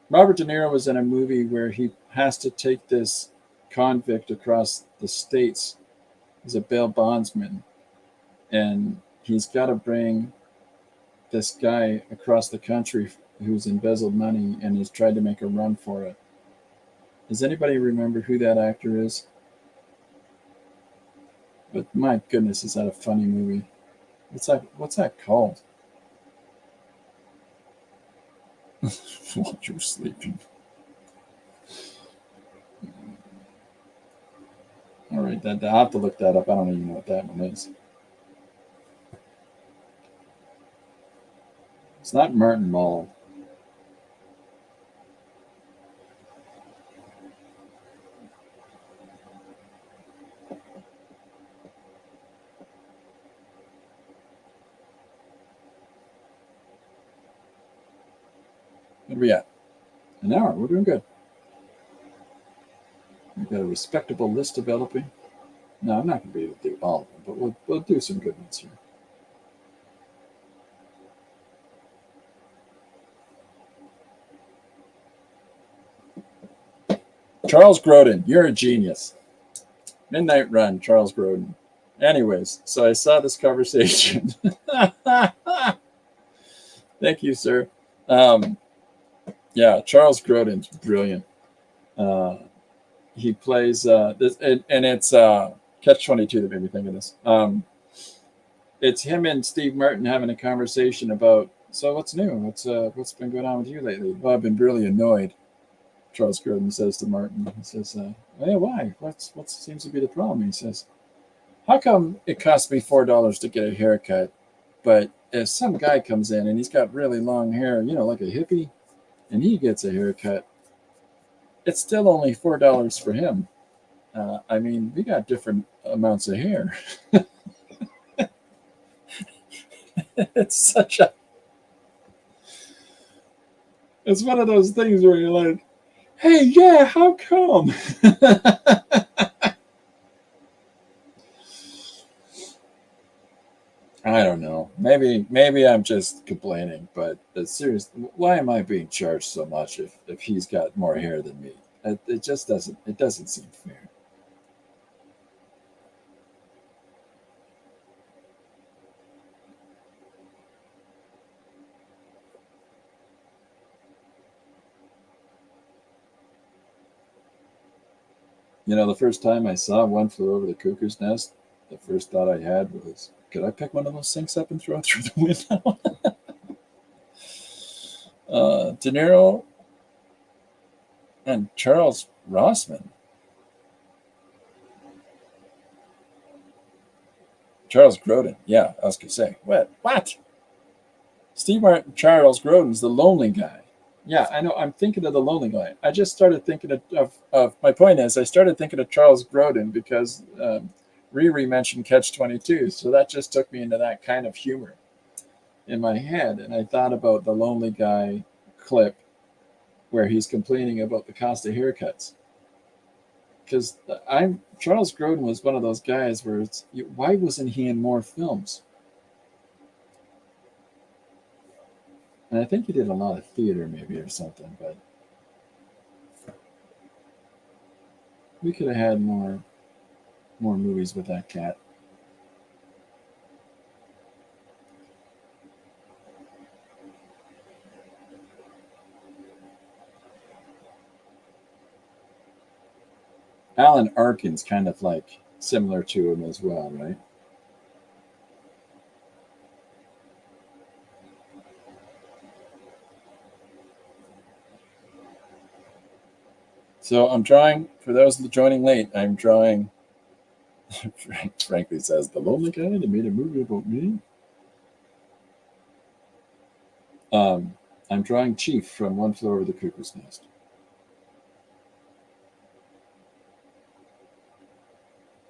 Robert De Niro was in a movie where he has to take this convict across the states as a bail bondsman, and he's got to bring this guy across the country who's embezzled money and has tried to make a run for it. Does anybody remember who that actor is? But my goodness, is that a funny movie? What's that called? While you're sleeping. All right, I'll have to look that up. I don't even know what that one is. It's not Martin Mull. Where are we at? An hour. We're doing good. We've got a respectable list developing. No, I'm not going to be able to do all of them, but we'll do some good ones here. Charles Grodin, you're a genius. Midnight Run, Charles Grodin. Anyways, so I saw this conversation. Thank you, sir. Yeah, Charles Grodin's brilliant. He plays this, and it's Catch 22 that made me think of this. It's him and Steve Martin having a conversation about, so what's new? What's been going on with you lately? Well, I've been really annoyed. Charles Grodin says to Martin. He says, "Hey, why? What seems to be the problem?" He says, "How come it costs me $4 to get a haircut, but if some guy comes in and he's got really long hair, like a hippie, and he gets a haircut, it's still only $4 for him. I mean, we got different amounts of hair." It's one of those things where you're like, hey, yeah, how come? I don't know. Maybe I'm just complaining, but seriously, why am I being charged so much if he's got more hair than me? It just doesn't seem fair. The first time I saw One Flew Over the Cuckoo's Nest, the first thought I had was, could I pick one of those things up and throw it through the window? De Niro and Charles Rossman. Charles Grodin. Yeah, I was going to say. What? Steve Martin, Charles Grodin's the lonely guy. Yeah, I know. I'm thinking of the lonely guy. I just started thinking of my point is, I started thinking of Charles Grodin because Riri mentioned Catch 22. So that just took me into that kind of humor in my head. And I thought about the lonely guy clip where he's complaining about the cost of haircuts. Because Charles Grodin was one of those guys where why wasn't he in more films? And I think he did a lot of theater, maybe, or something. But we could have had more movies with that cat. Alan Arkin's kind of like similar to him as well, right? So I'm drawing, for those joining late, I'm drawing, frankly says, the lonely guy that made a movie about me. I'm drawing Chief from One Flew Over the Cuckoo's Nest.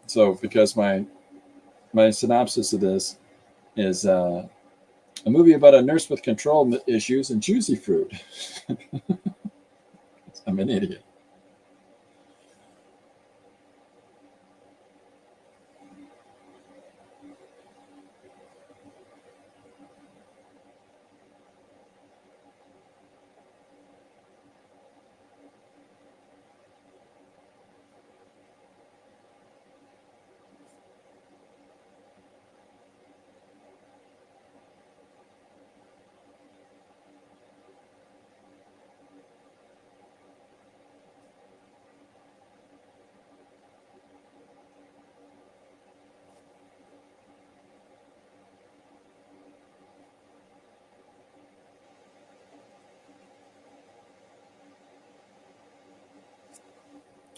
So because my synopsis of this is a movie about a nurse with control issues and juicy fruit. I'm an idiot.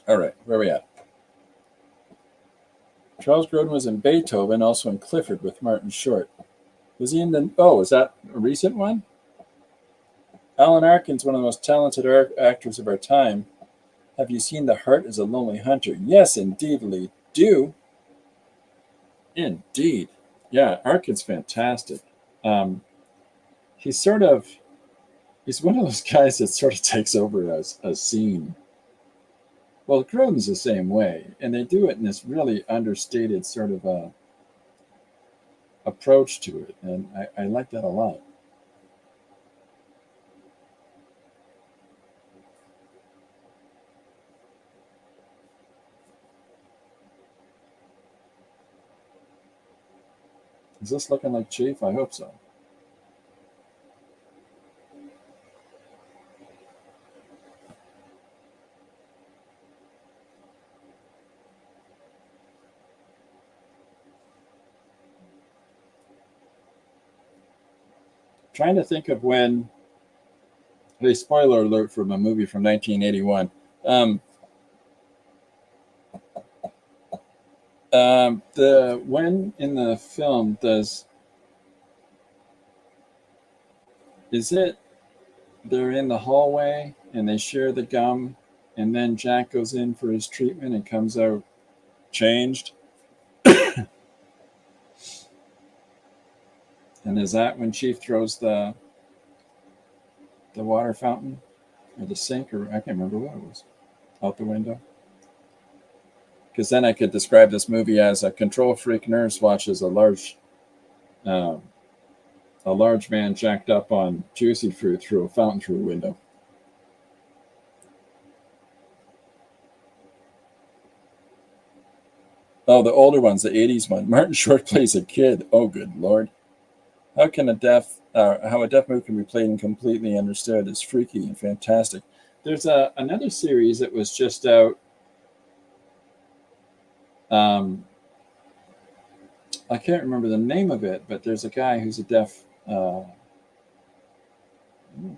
All right, where are we at? Charles Grodin was in Beethoven, also in Clifford with Martin Short. Was he in the? Oh, is that a recent one? Alan Arkin's one of the most talented actors of our time. Have you seen The Heart is a Lonely Hunter? Yes, indeedly do. Indeed. Yeah, Arkin's fantastic. Um, he's sort of, he's one of those guys that sort of takes over a scene. Well, Grodin's the same way, and they do it in this really understated sort of approach to it, and I like that a lot. Is this looking like Chief? I hope so. Trying to think of when. Hey, spoiler alert from a movie from 1981. The when in the film does is it they're in the hallway and they share the gum, and then Jack goes in for his treatment and comes out changed? And is that when Chief throws the water fountain or the sink, or I can't remember what it was, out the window? Because then I could describe this movie as a control freak nurse watches um, a large man jacked up on juicy fruit through a fountain through a window. Oh, the older ones, the '80s one. Martin Short plays a kid. Oh, good lord! How a deaf movie can be played and completely understood is freaky and fantastic. There's another series that was just out. Um, I can't remember the name of it, but there's a guy who's a deaf.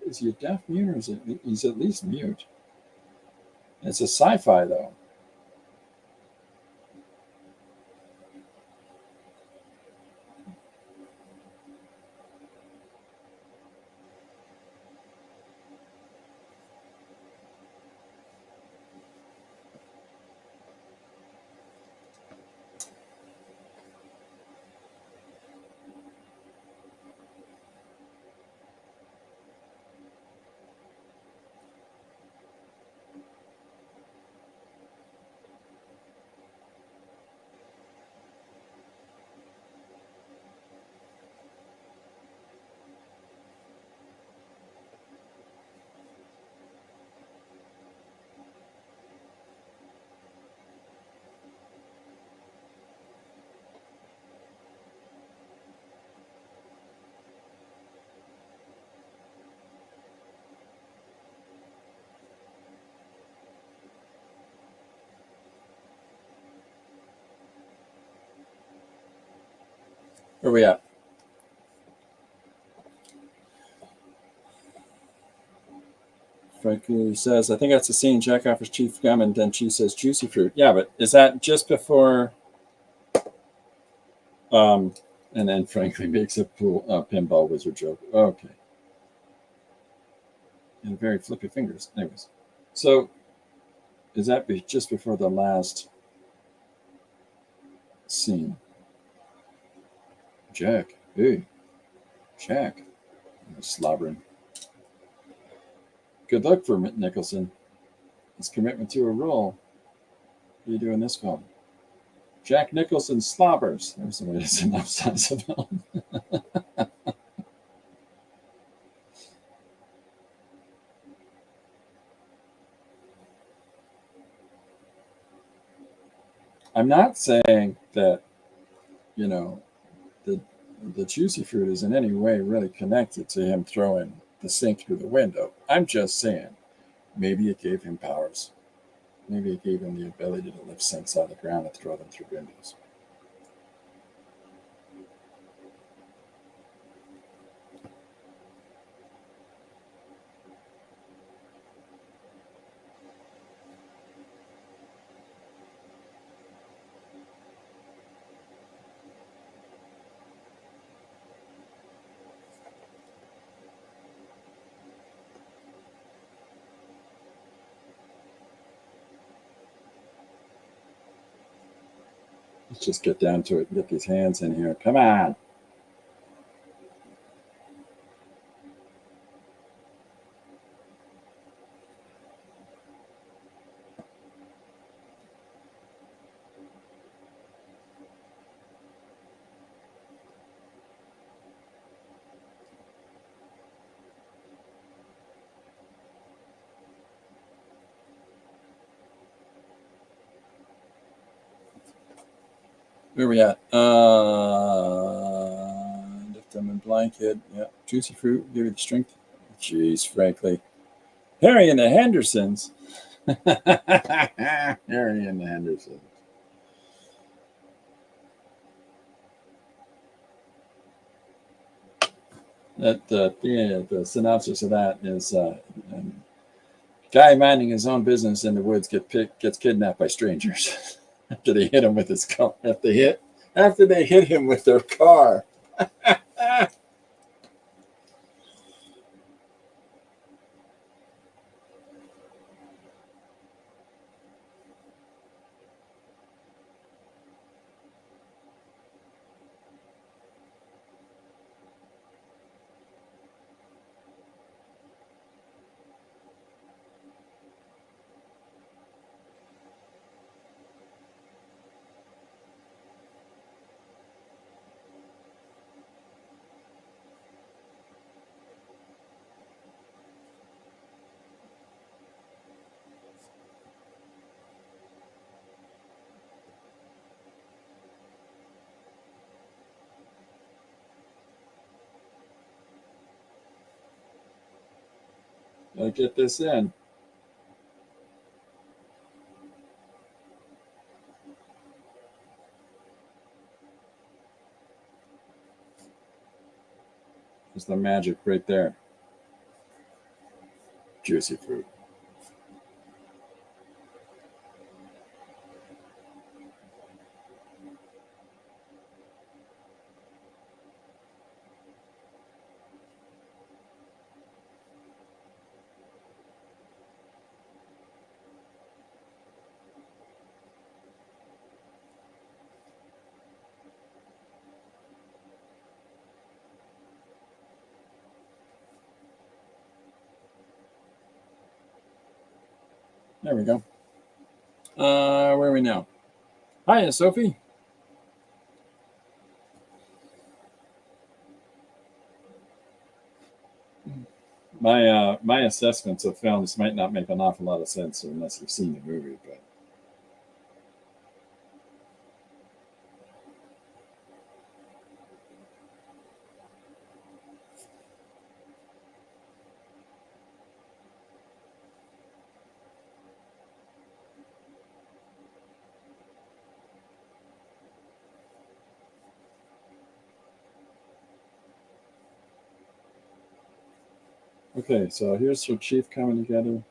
Is he a deaf mute, or is it? He's at least mute. It's a sci-fi though. Where are we at? Frankie says, I think that's the scene. Jack offers Chief gum, and then Chief says juicy fruit. Yeah, but is that just before? And then Frankie makes a pinball wizard joke. Okay. And very flippy fingers. Anyways, so is that just before the last scene? Jack, hey, Jack, slobbering. Good luck for Nicholson. His commitment to a role. What are you doing this film? Jack Nicholson slobbers. There's the way to synopsize the film. I'm not saying that, you know, the juicy fruit is in any way really connected to him throwing the sink through the window. I'm just saying maybe it gave him powers. Maybe it gave him the ability to lift sinks out of the ground and throw them through windows. Let's just get down to it and get these hands in here. Come on. Where are we at? Lift them in blanket. Yeah. Juicy fruit. Give you the strength. Jeez, frankly. Harry and the Hendersons. Harry and the Hendersons. The synopsis of that is guy minding his own business in the woods gets kidnapped by strangers after they hit him with his car. After they hit him with their car. Gotta get this in. There's the magic right there. Juicy fruit. There we go. Where are we now? Hiya, Sophie. My assessments of films might not make an awful lot of sense unless you've seen the movie, but Okay, so here's your chief coming together.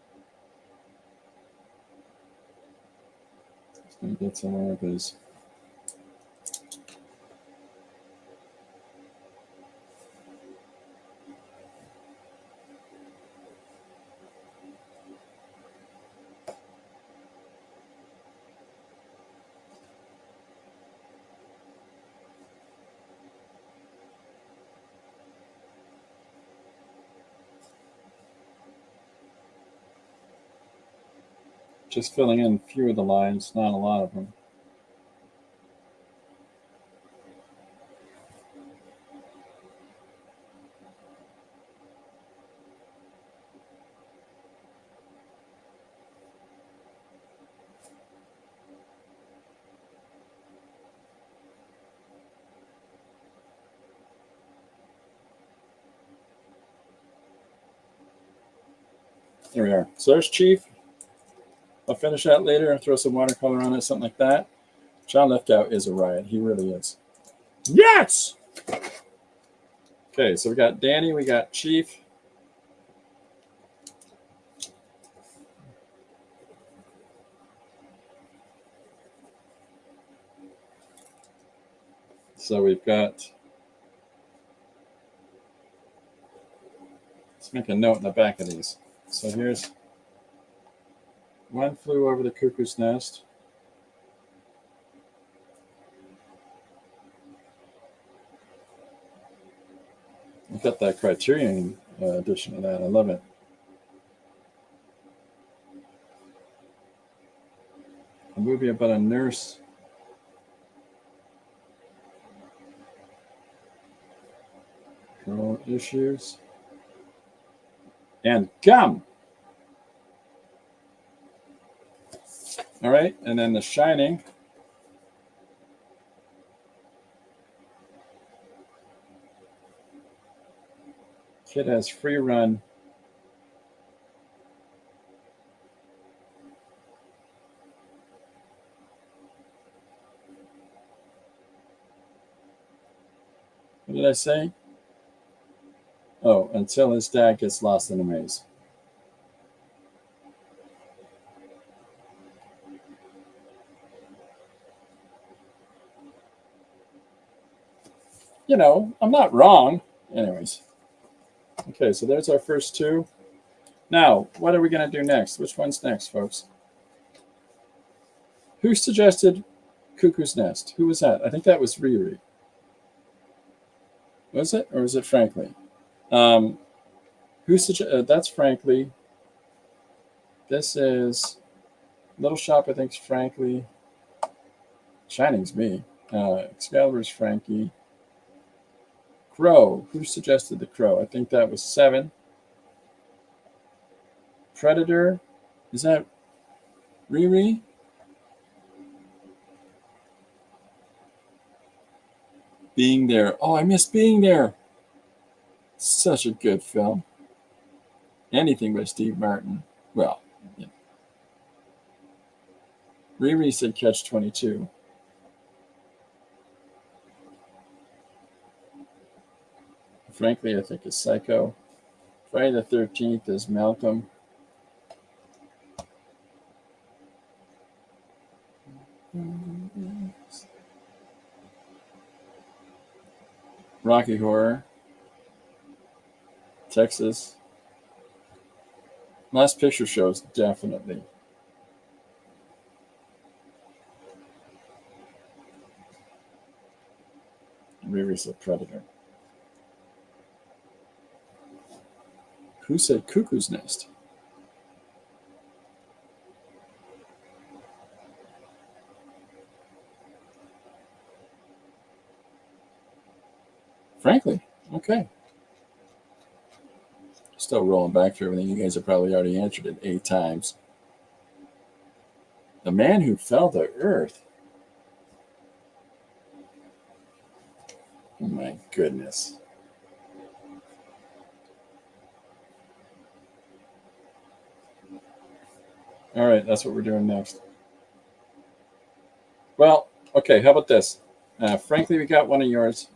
It's going to get somewhere of his. Just filling in a few of the lines, not a lot of them. There we are. So there's Chief. I'll finish that later and throw some watercolor on it, something like that. John Lithgow is a riot. He really is. Yes! Okay, so we got Danny, we got Chief. So we've got, let's make a note in the back of these. So here's One Flew Over the Cuckoo's Nest. I've got that Criterion edition of that. I love it. A movie about a nurse. Girl issues. And gum. All right, and then The Shining. Kid has free run. What did I say? Oh, until his dad gets lost in a maze. You know, I'm not wrong. Anyways. Okay, so there's our first two. Now, what are we going to do next? Which one's next, folks? Who suggested Cuckoo's Nest? Who was that? I think that was Riri. Was it? Or was it Frankly? Who suggested? That's Frankly. This is Little Shop, I think, is Frankly. Shining's me. Excalibur's Frankie. Crow. Who suggested the Crow? I think that was 7. Predator. Is that Riri? Being There. Oh, I missed Being There. Such a good film. Anything by Steve Martin. Well, yeah. Riri said Catch-22. Frankly, I think is Psycho. Friday the 13th is Malcolm. Rocky Horror. Texas. Last Picture Shows, definitely. Riri's a Predator. Who said Cuckoo's Nest? Frankly, okay. Still rolling back through everything. You guys have probably already answered it 8 times. The Man Who Fell to Earth. Oh my goodness. All right, that's what we're doing next. Well, okay, how about this? Frankly, we got one of yours.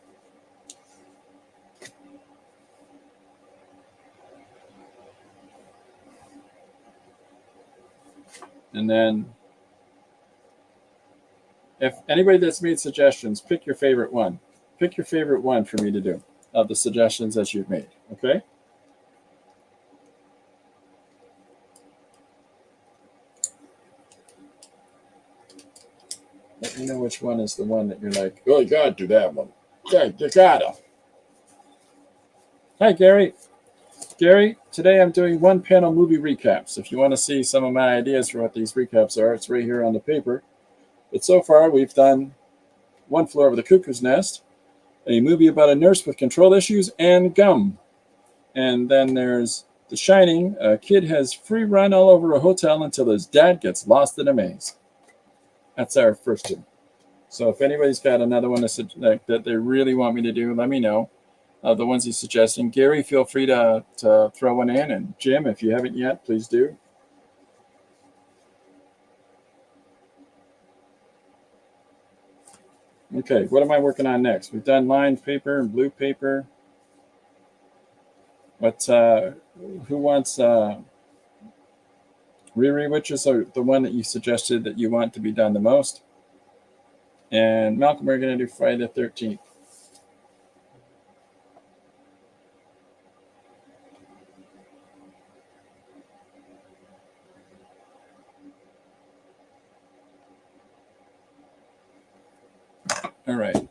And then if anybody that's made suggestions, pick your favorite one. Pick your favorite one for me to do of the suggestions that you've made, okay? Let me know which one is the one that you're like, oh, you gotta do that one. Yeah, you gotta. Hi, Gary. Gary, today I'm doing one panel movie recaps. If you want to see some of my ideas for what these recaps are, it's right here on the paper. But so far, we've done One Flew Over the Cuckoo's Nest, a movie about a nurse with control issues, and Gum. And then there's The Shining. A kid has free run all over a hotel until his dad gets lost in a maze. That's our first two. So if anybody's got another one that they really want me to do, let me know. The ones he's suggesting. Gary, feel free to throw one in. And Jim, if you haven't yet, please do. Okay, what am I working on next? We've done lined paper and blue paper. What? Who wants Riri? Which is the one that you suggested that you want to be done the most? And Malcolm, we're going to do Friday the 13th. All right.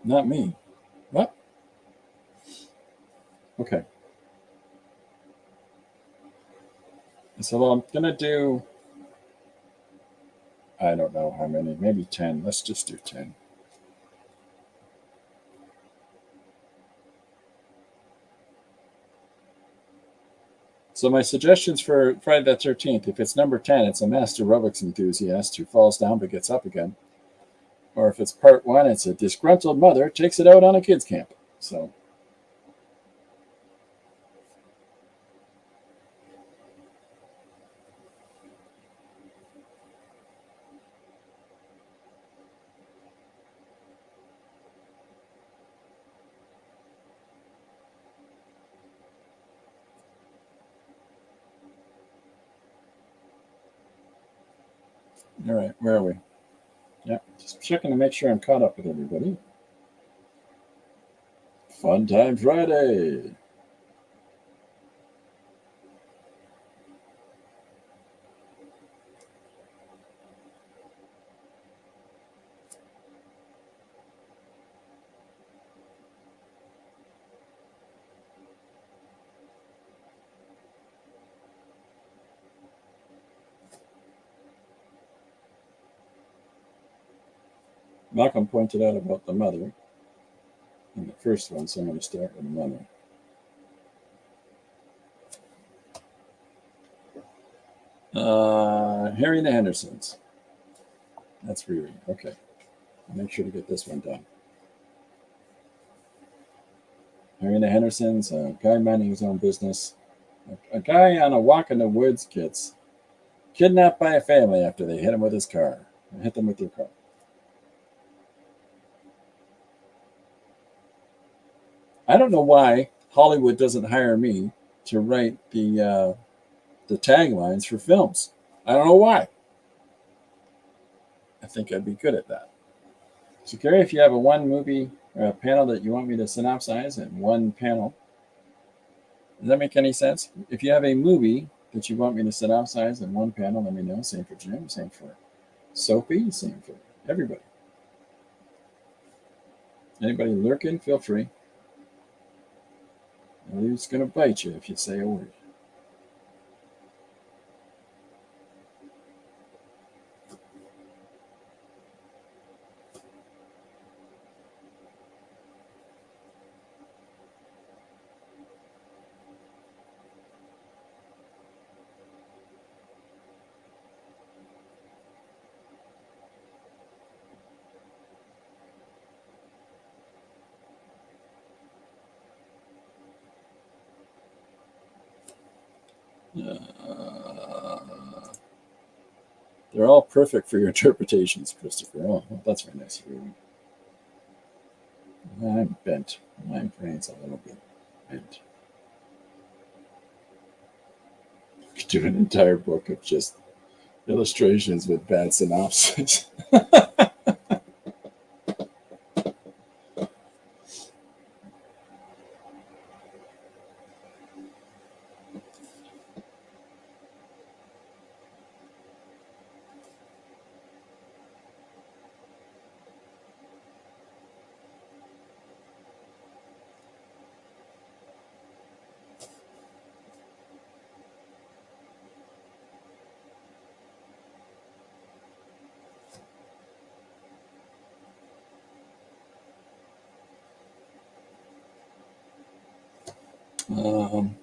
Not me. What? Okay. So I'm going to do, I don't know how many, maybe 10. Let's just do 10. So my suggestions for Friday the 13th, if it's number 10, it's a master aerobics enthusiast who falls down but gets up again. Or if it's part 1, it's a disgruntled mother takes it out on a kids camp. So all right, where are we? Yeah, just checking to make sure I'm caught up with everybody. Funtime Friday. Malcolm pointed out about the mother in the first one, so I'm going to start with the mother. Harry and the Hendersons. That's Riri. Okay. I'll make sure to get this one done. Harry and the Hendersons, a guy minding his own business. A guy on a walk in the woods gets kidnapped by a family after they hit him with his car. Hit them with their car. I don't know why Hollywood doesn't hire me to write the taglines for films. I don't know why. I think I'd be good at that. So, Gary, if you have a one movie or a panel that you want me to synopsize in one panel, does that make any sense? If you have a movie that you want me to synopsize in one panel, let me know. Same for Jim, same for Sophie, same for everybody. Anybody lurking, feel free. Nobody's going to bite you if you say a word. They're all perfect for your interpretations, Christopher. Oh, well, that's very nice of you. I'm bent. My brain's a little bit bent. Could do an entire book of just illustrations with bad synopses.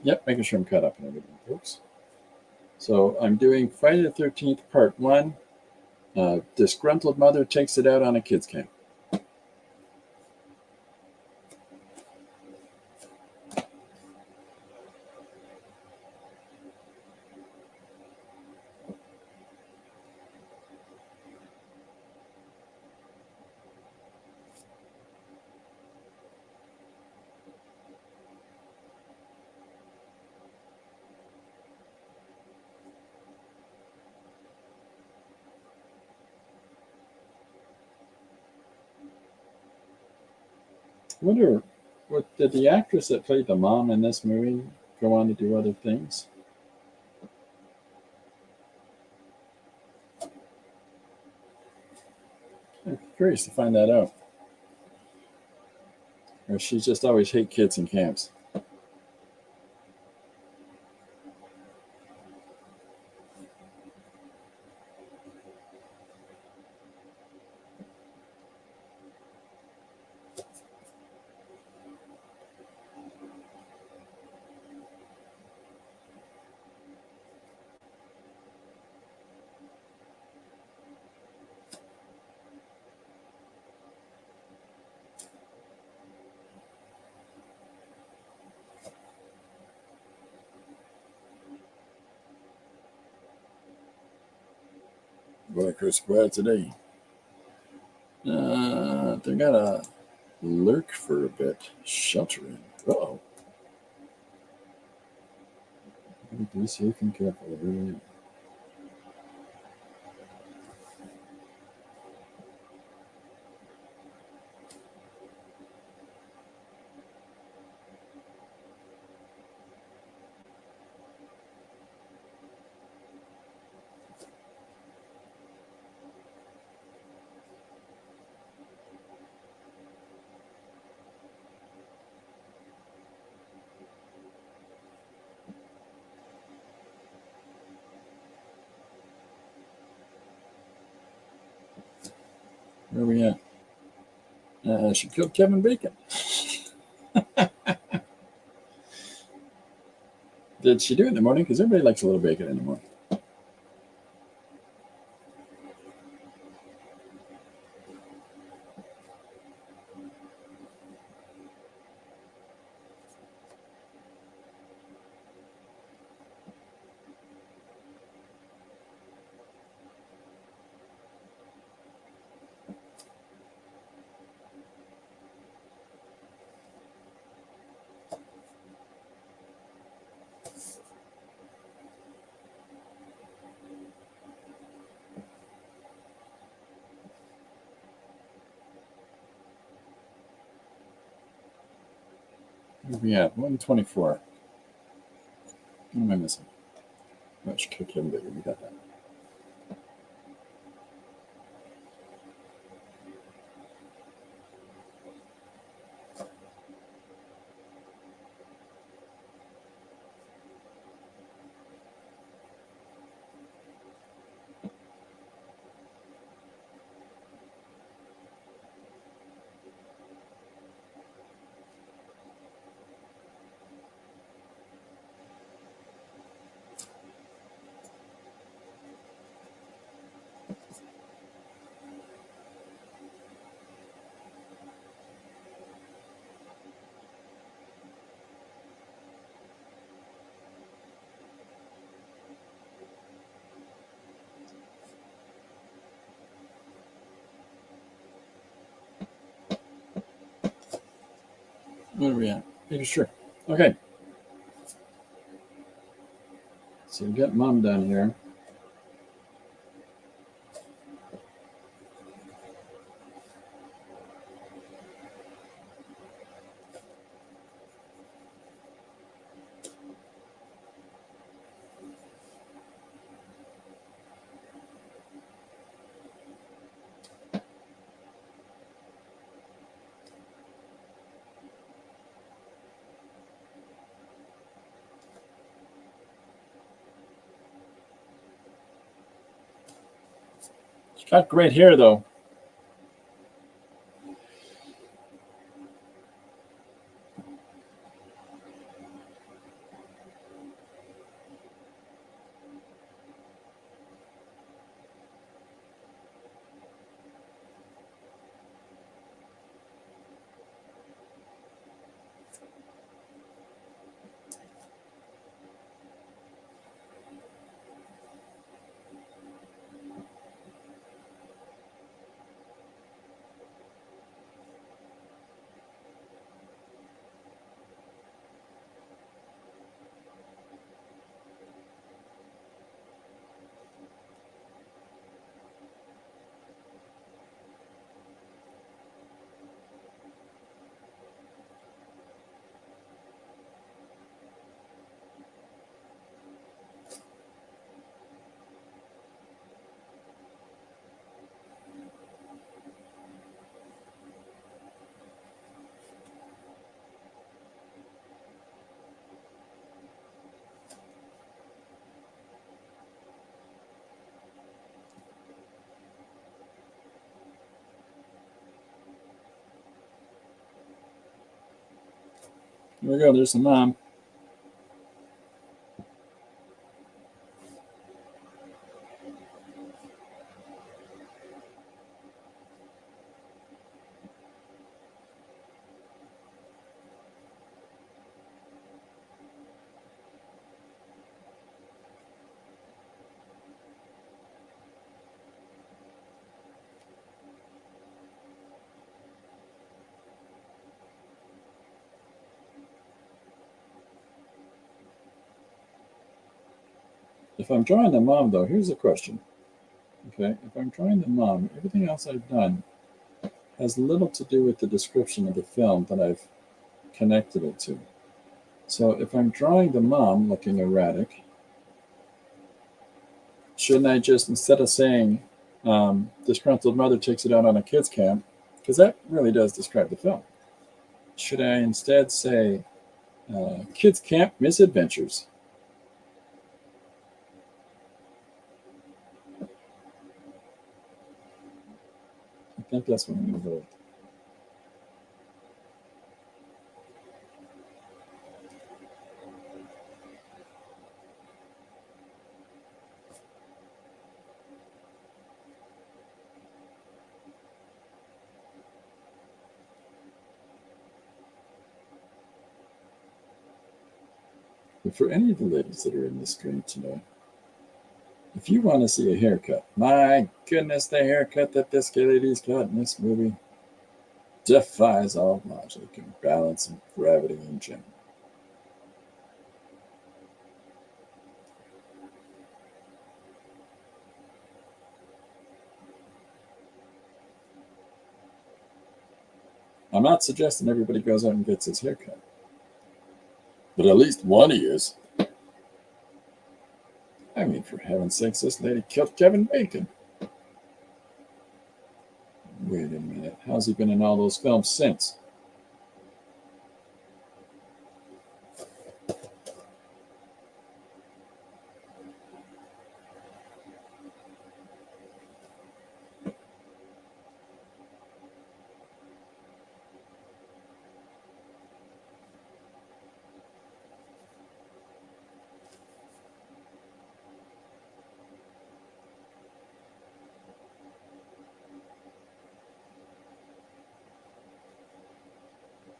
Yep, making sure I'm caught up and everything, folks. So I'm doing Friday the 13th, part 1. Disgruntled mother takes it out on a kids camp. I wonder, what did the actress that played the mom in this movie go on to do other things? I'm curious to find that out. Or she just always hate kids in camps. Boy, Chris, quiet today. They got a lurk for a bit. Sheltering. Uh-oh. Be safe and careful. Really. Where are we at? She killed Kevin Bacon. Did she do it in the morning? Because everybody likes a little bacon in the morning. Where are we at? 124. What am I missing? Oh, she killed Kevin Bacon. We got that. What are we at? Yeah, sure. Okay. So we got mom done here. She's got great hair, though. Here we go. There's the mom. If I'm drawing the mom, though, here's the question. Okay, if I'm drawing the mom, everything else I've done has little to do with the description of the film that I've connected it to. So if I'm drawing the mom looking erratic, shouldn't I just, instead of saying disgruntled mother takes it out on a kids camp, because that really does describe the film, should I instead say kids camp misadventures? I think that's what I'm going to go with. But for any of the ladies that are in the stream tonight, if you want to see a haircut, my goodness, the haircut that this lady's got in this movie defies all logic and balance and gravity in general. I'm not suggesting everybody goes out and gets his haircut, but at least one he is. I mean, for heaven's sakes, this lady killed Kevin Bacon. Wait a minute, how's he been in all those films since?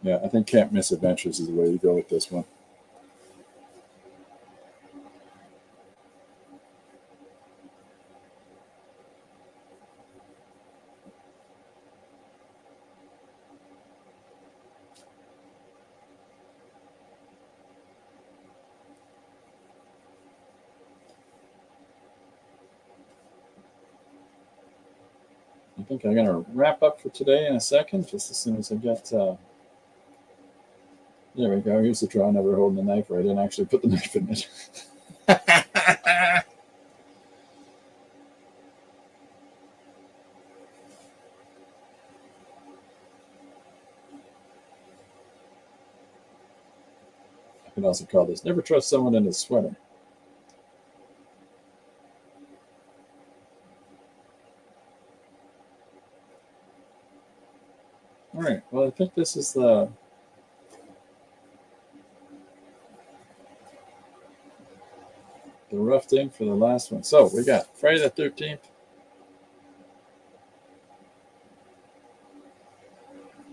Yeah, I think Can't Miss Adventures is the way to go with this one. I think I'm going to wrap up for today in a second, just as soon as I get... there we go. Here's the draw, never holding the knife, where I didn't actually put the knife in it. I can also call this Never Trust Someone in a Sweater. All right, well, I think this is the rough thing for the last one. So we got Friday the 13th.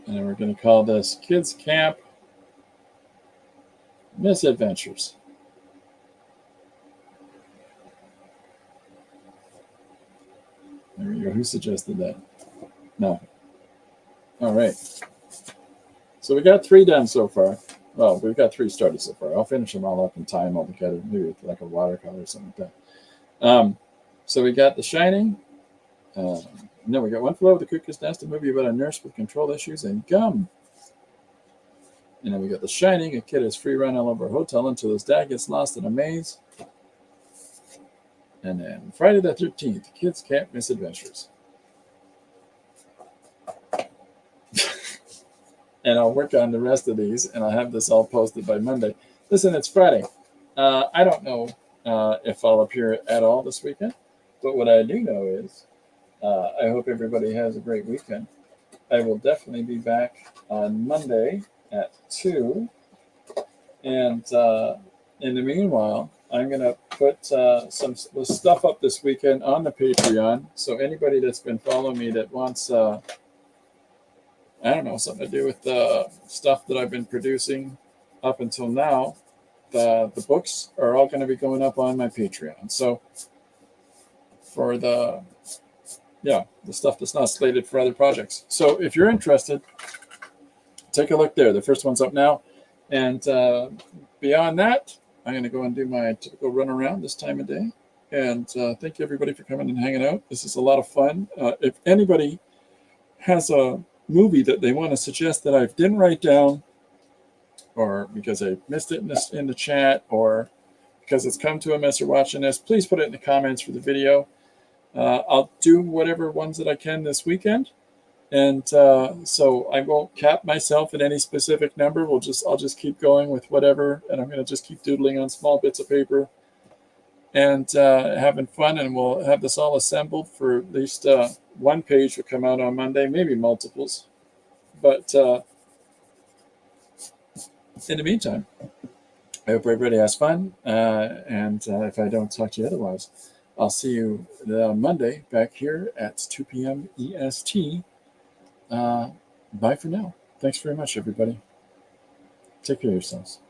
And we're going to call this Kids Camp Misadventures. There we go. Who suggested that? No. All right. So we got 3 done so far. Well, we've got 3 started so far. I'll finish them all up in time altogether, maybe with like a watercolor or something like that. So we got The Shining. No, we got One Flew Over the Cuckoo's Nest, a movie about a nurse with control issues and gum. And then we got The Shining. A kid has free run all over a hotel until his dad gets lost in a maze. And then Friday the 13th, Kids Camp Misadventures. And I'll work on the rest of these, and I'll have this all posted by Monday. Listen, it's Friday. I don't know if I'll appear at all this weekend, but what I do know is I hope everybody has a great weekend. I will definitely be back on Monday at 2. And in the meanwhile, I'm going to put some stuff up this weekend on the Patreon. So anybody that's been following me that wants, I don't know, something to do with the stuff that I've been producing up until now, the books are all going to be going up on my Patreon. So for the stuff that's not slated for other projects. So if you're interested, take a look there. The first one's up now. And beyond that, I'm going to go and do my typical run around this time of day. And thank you, everybody, for coming and hanging out. This is a lot of fun. If anybody has a movie that they want to suggest that I didn't write down, or because I missed it in the chat, or because it's come to them as they're watching this, please put it in the comments for the video. I'll do whatever ones that I can this weekend. And so I won't cap myself at any specific number. I'll just keep going with whatever, and I'm going to just keep doodling on small bits of paper and having fun. And we'll have this all assembled for at least one page will come out on Monday, maybe multiples. But in the meantime, I hope everybody has fun. And if I don't talk to you otherwise, I'll see you Monday back here at 2 p.m. EST. Bye for now. Thanks very much, everybody. Take care of yourselves.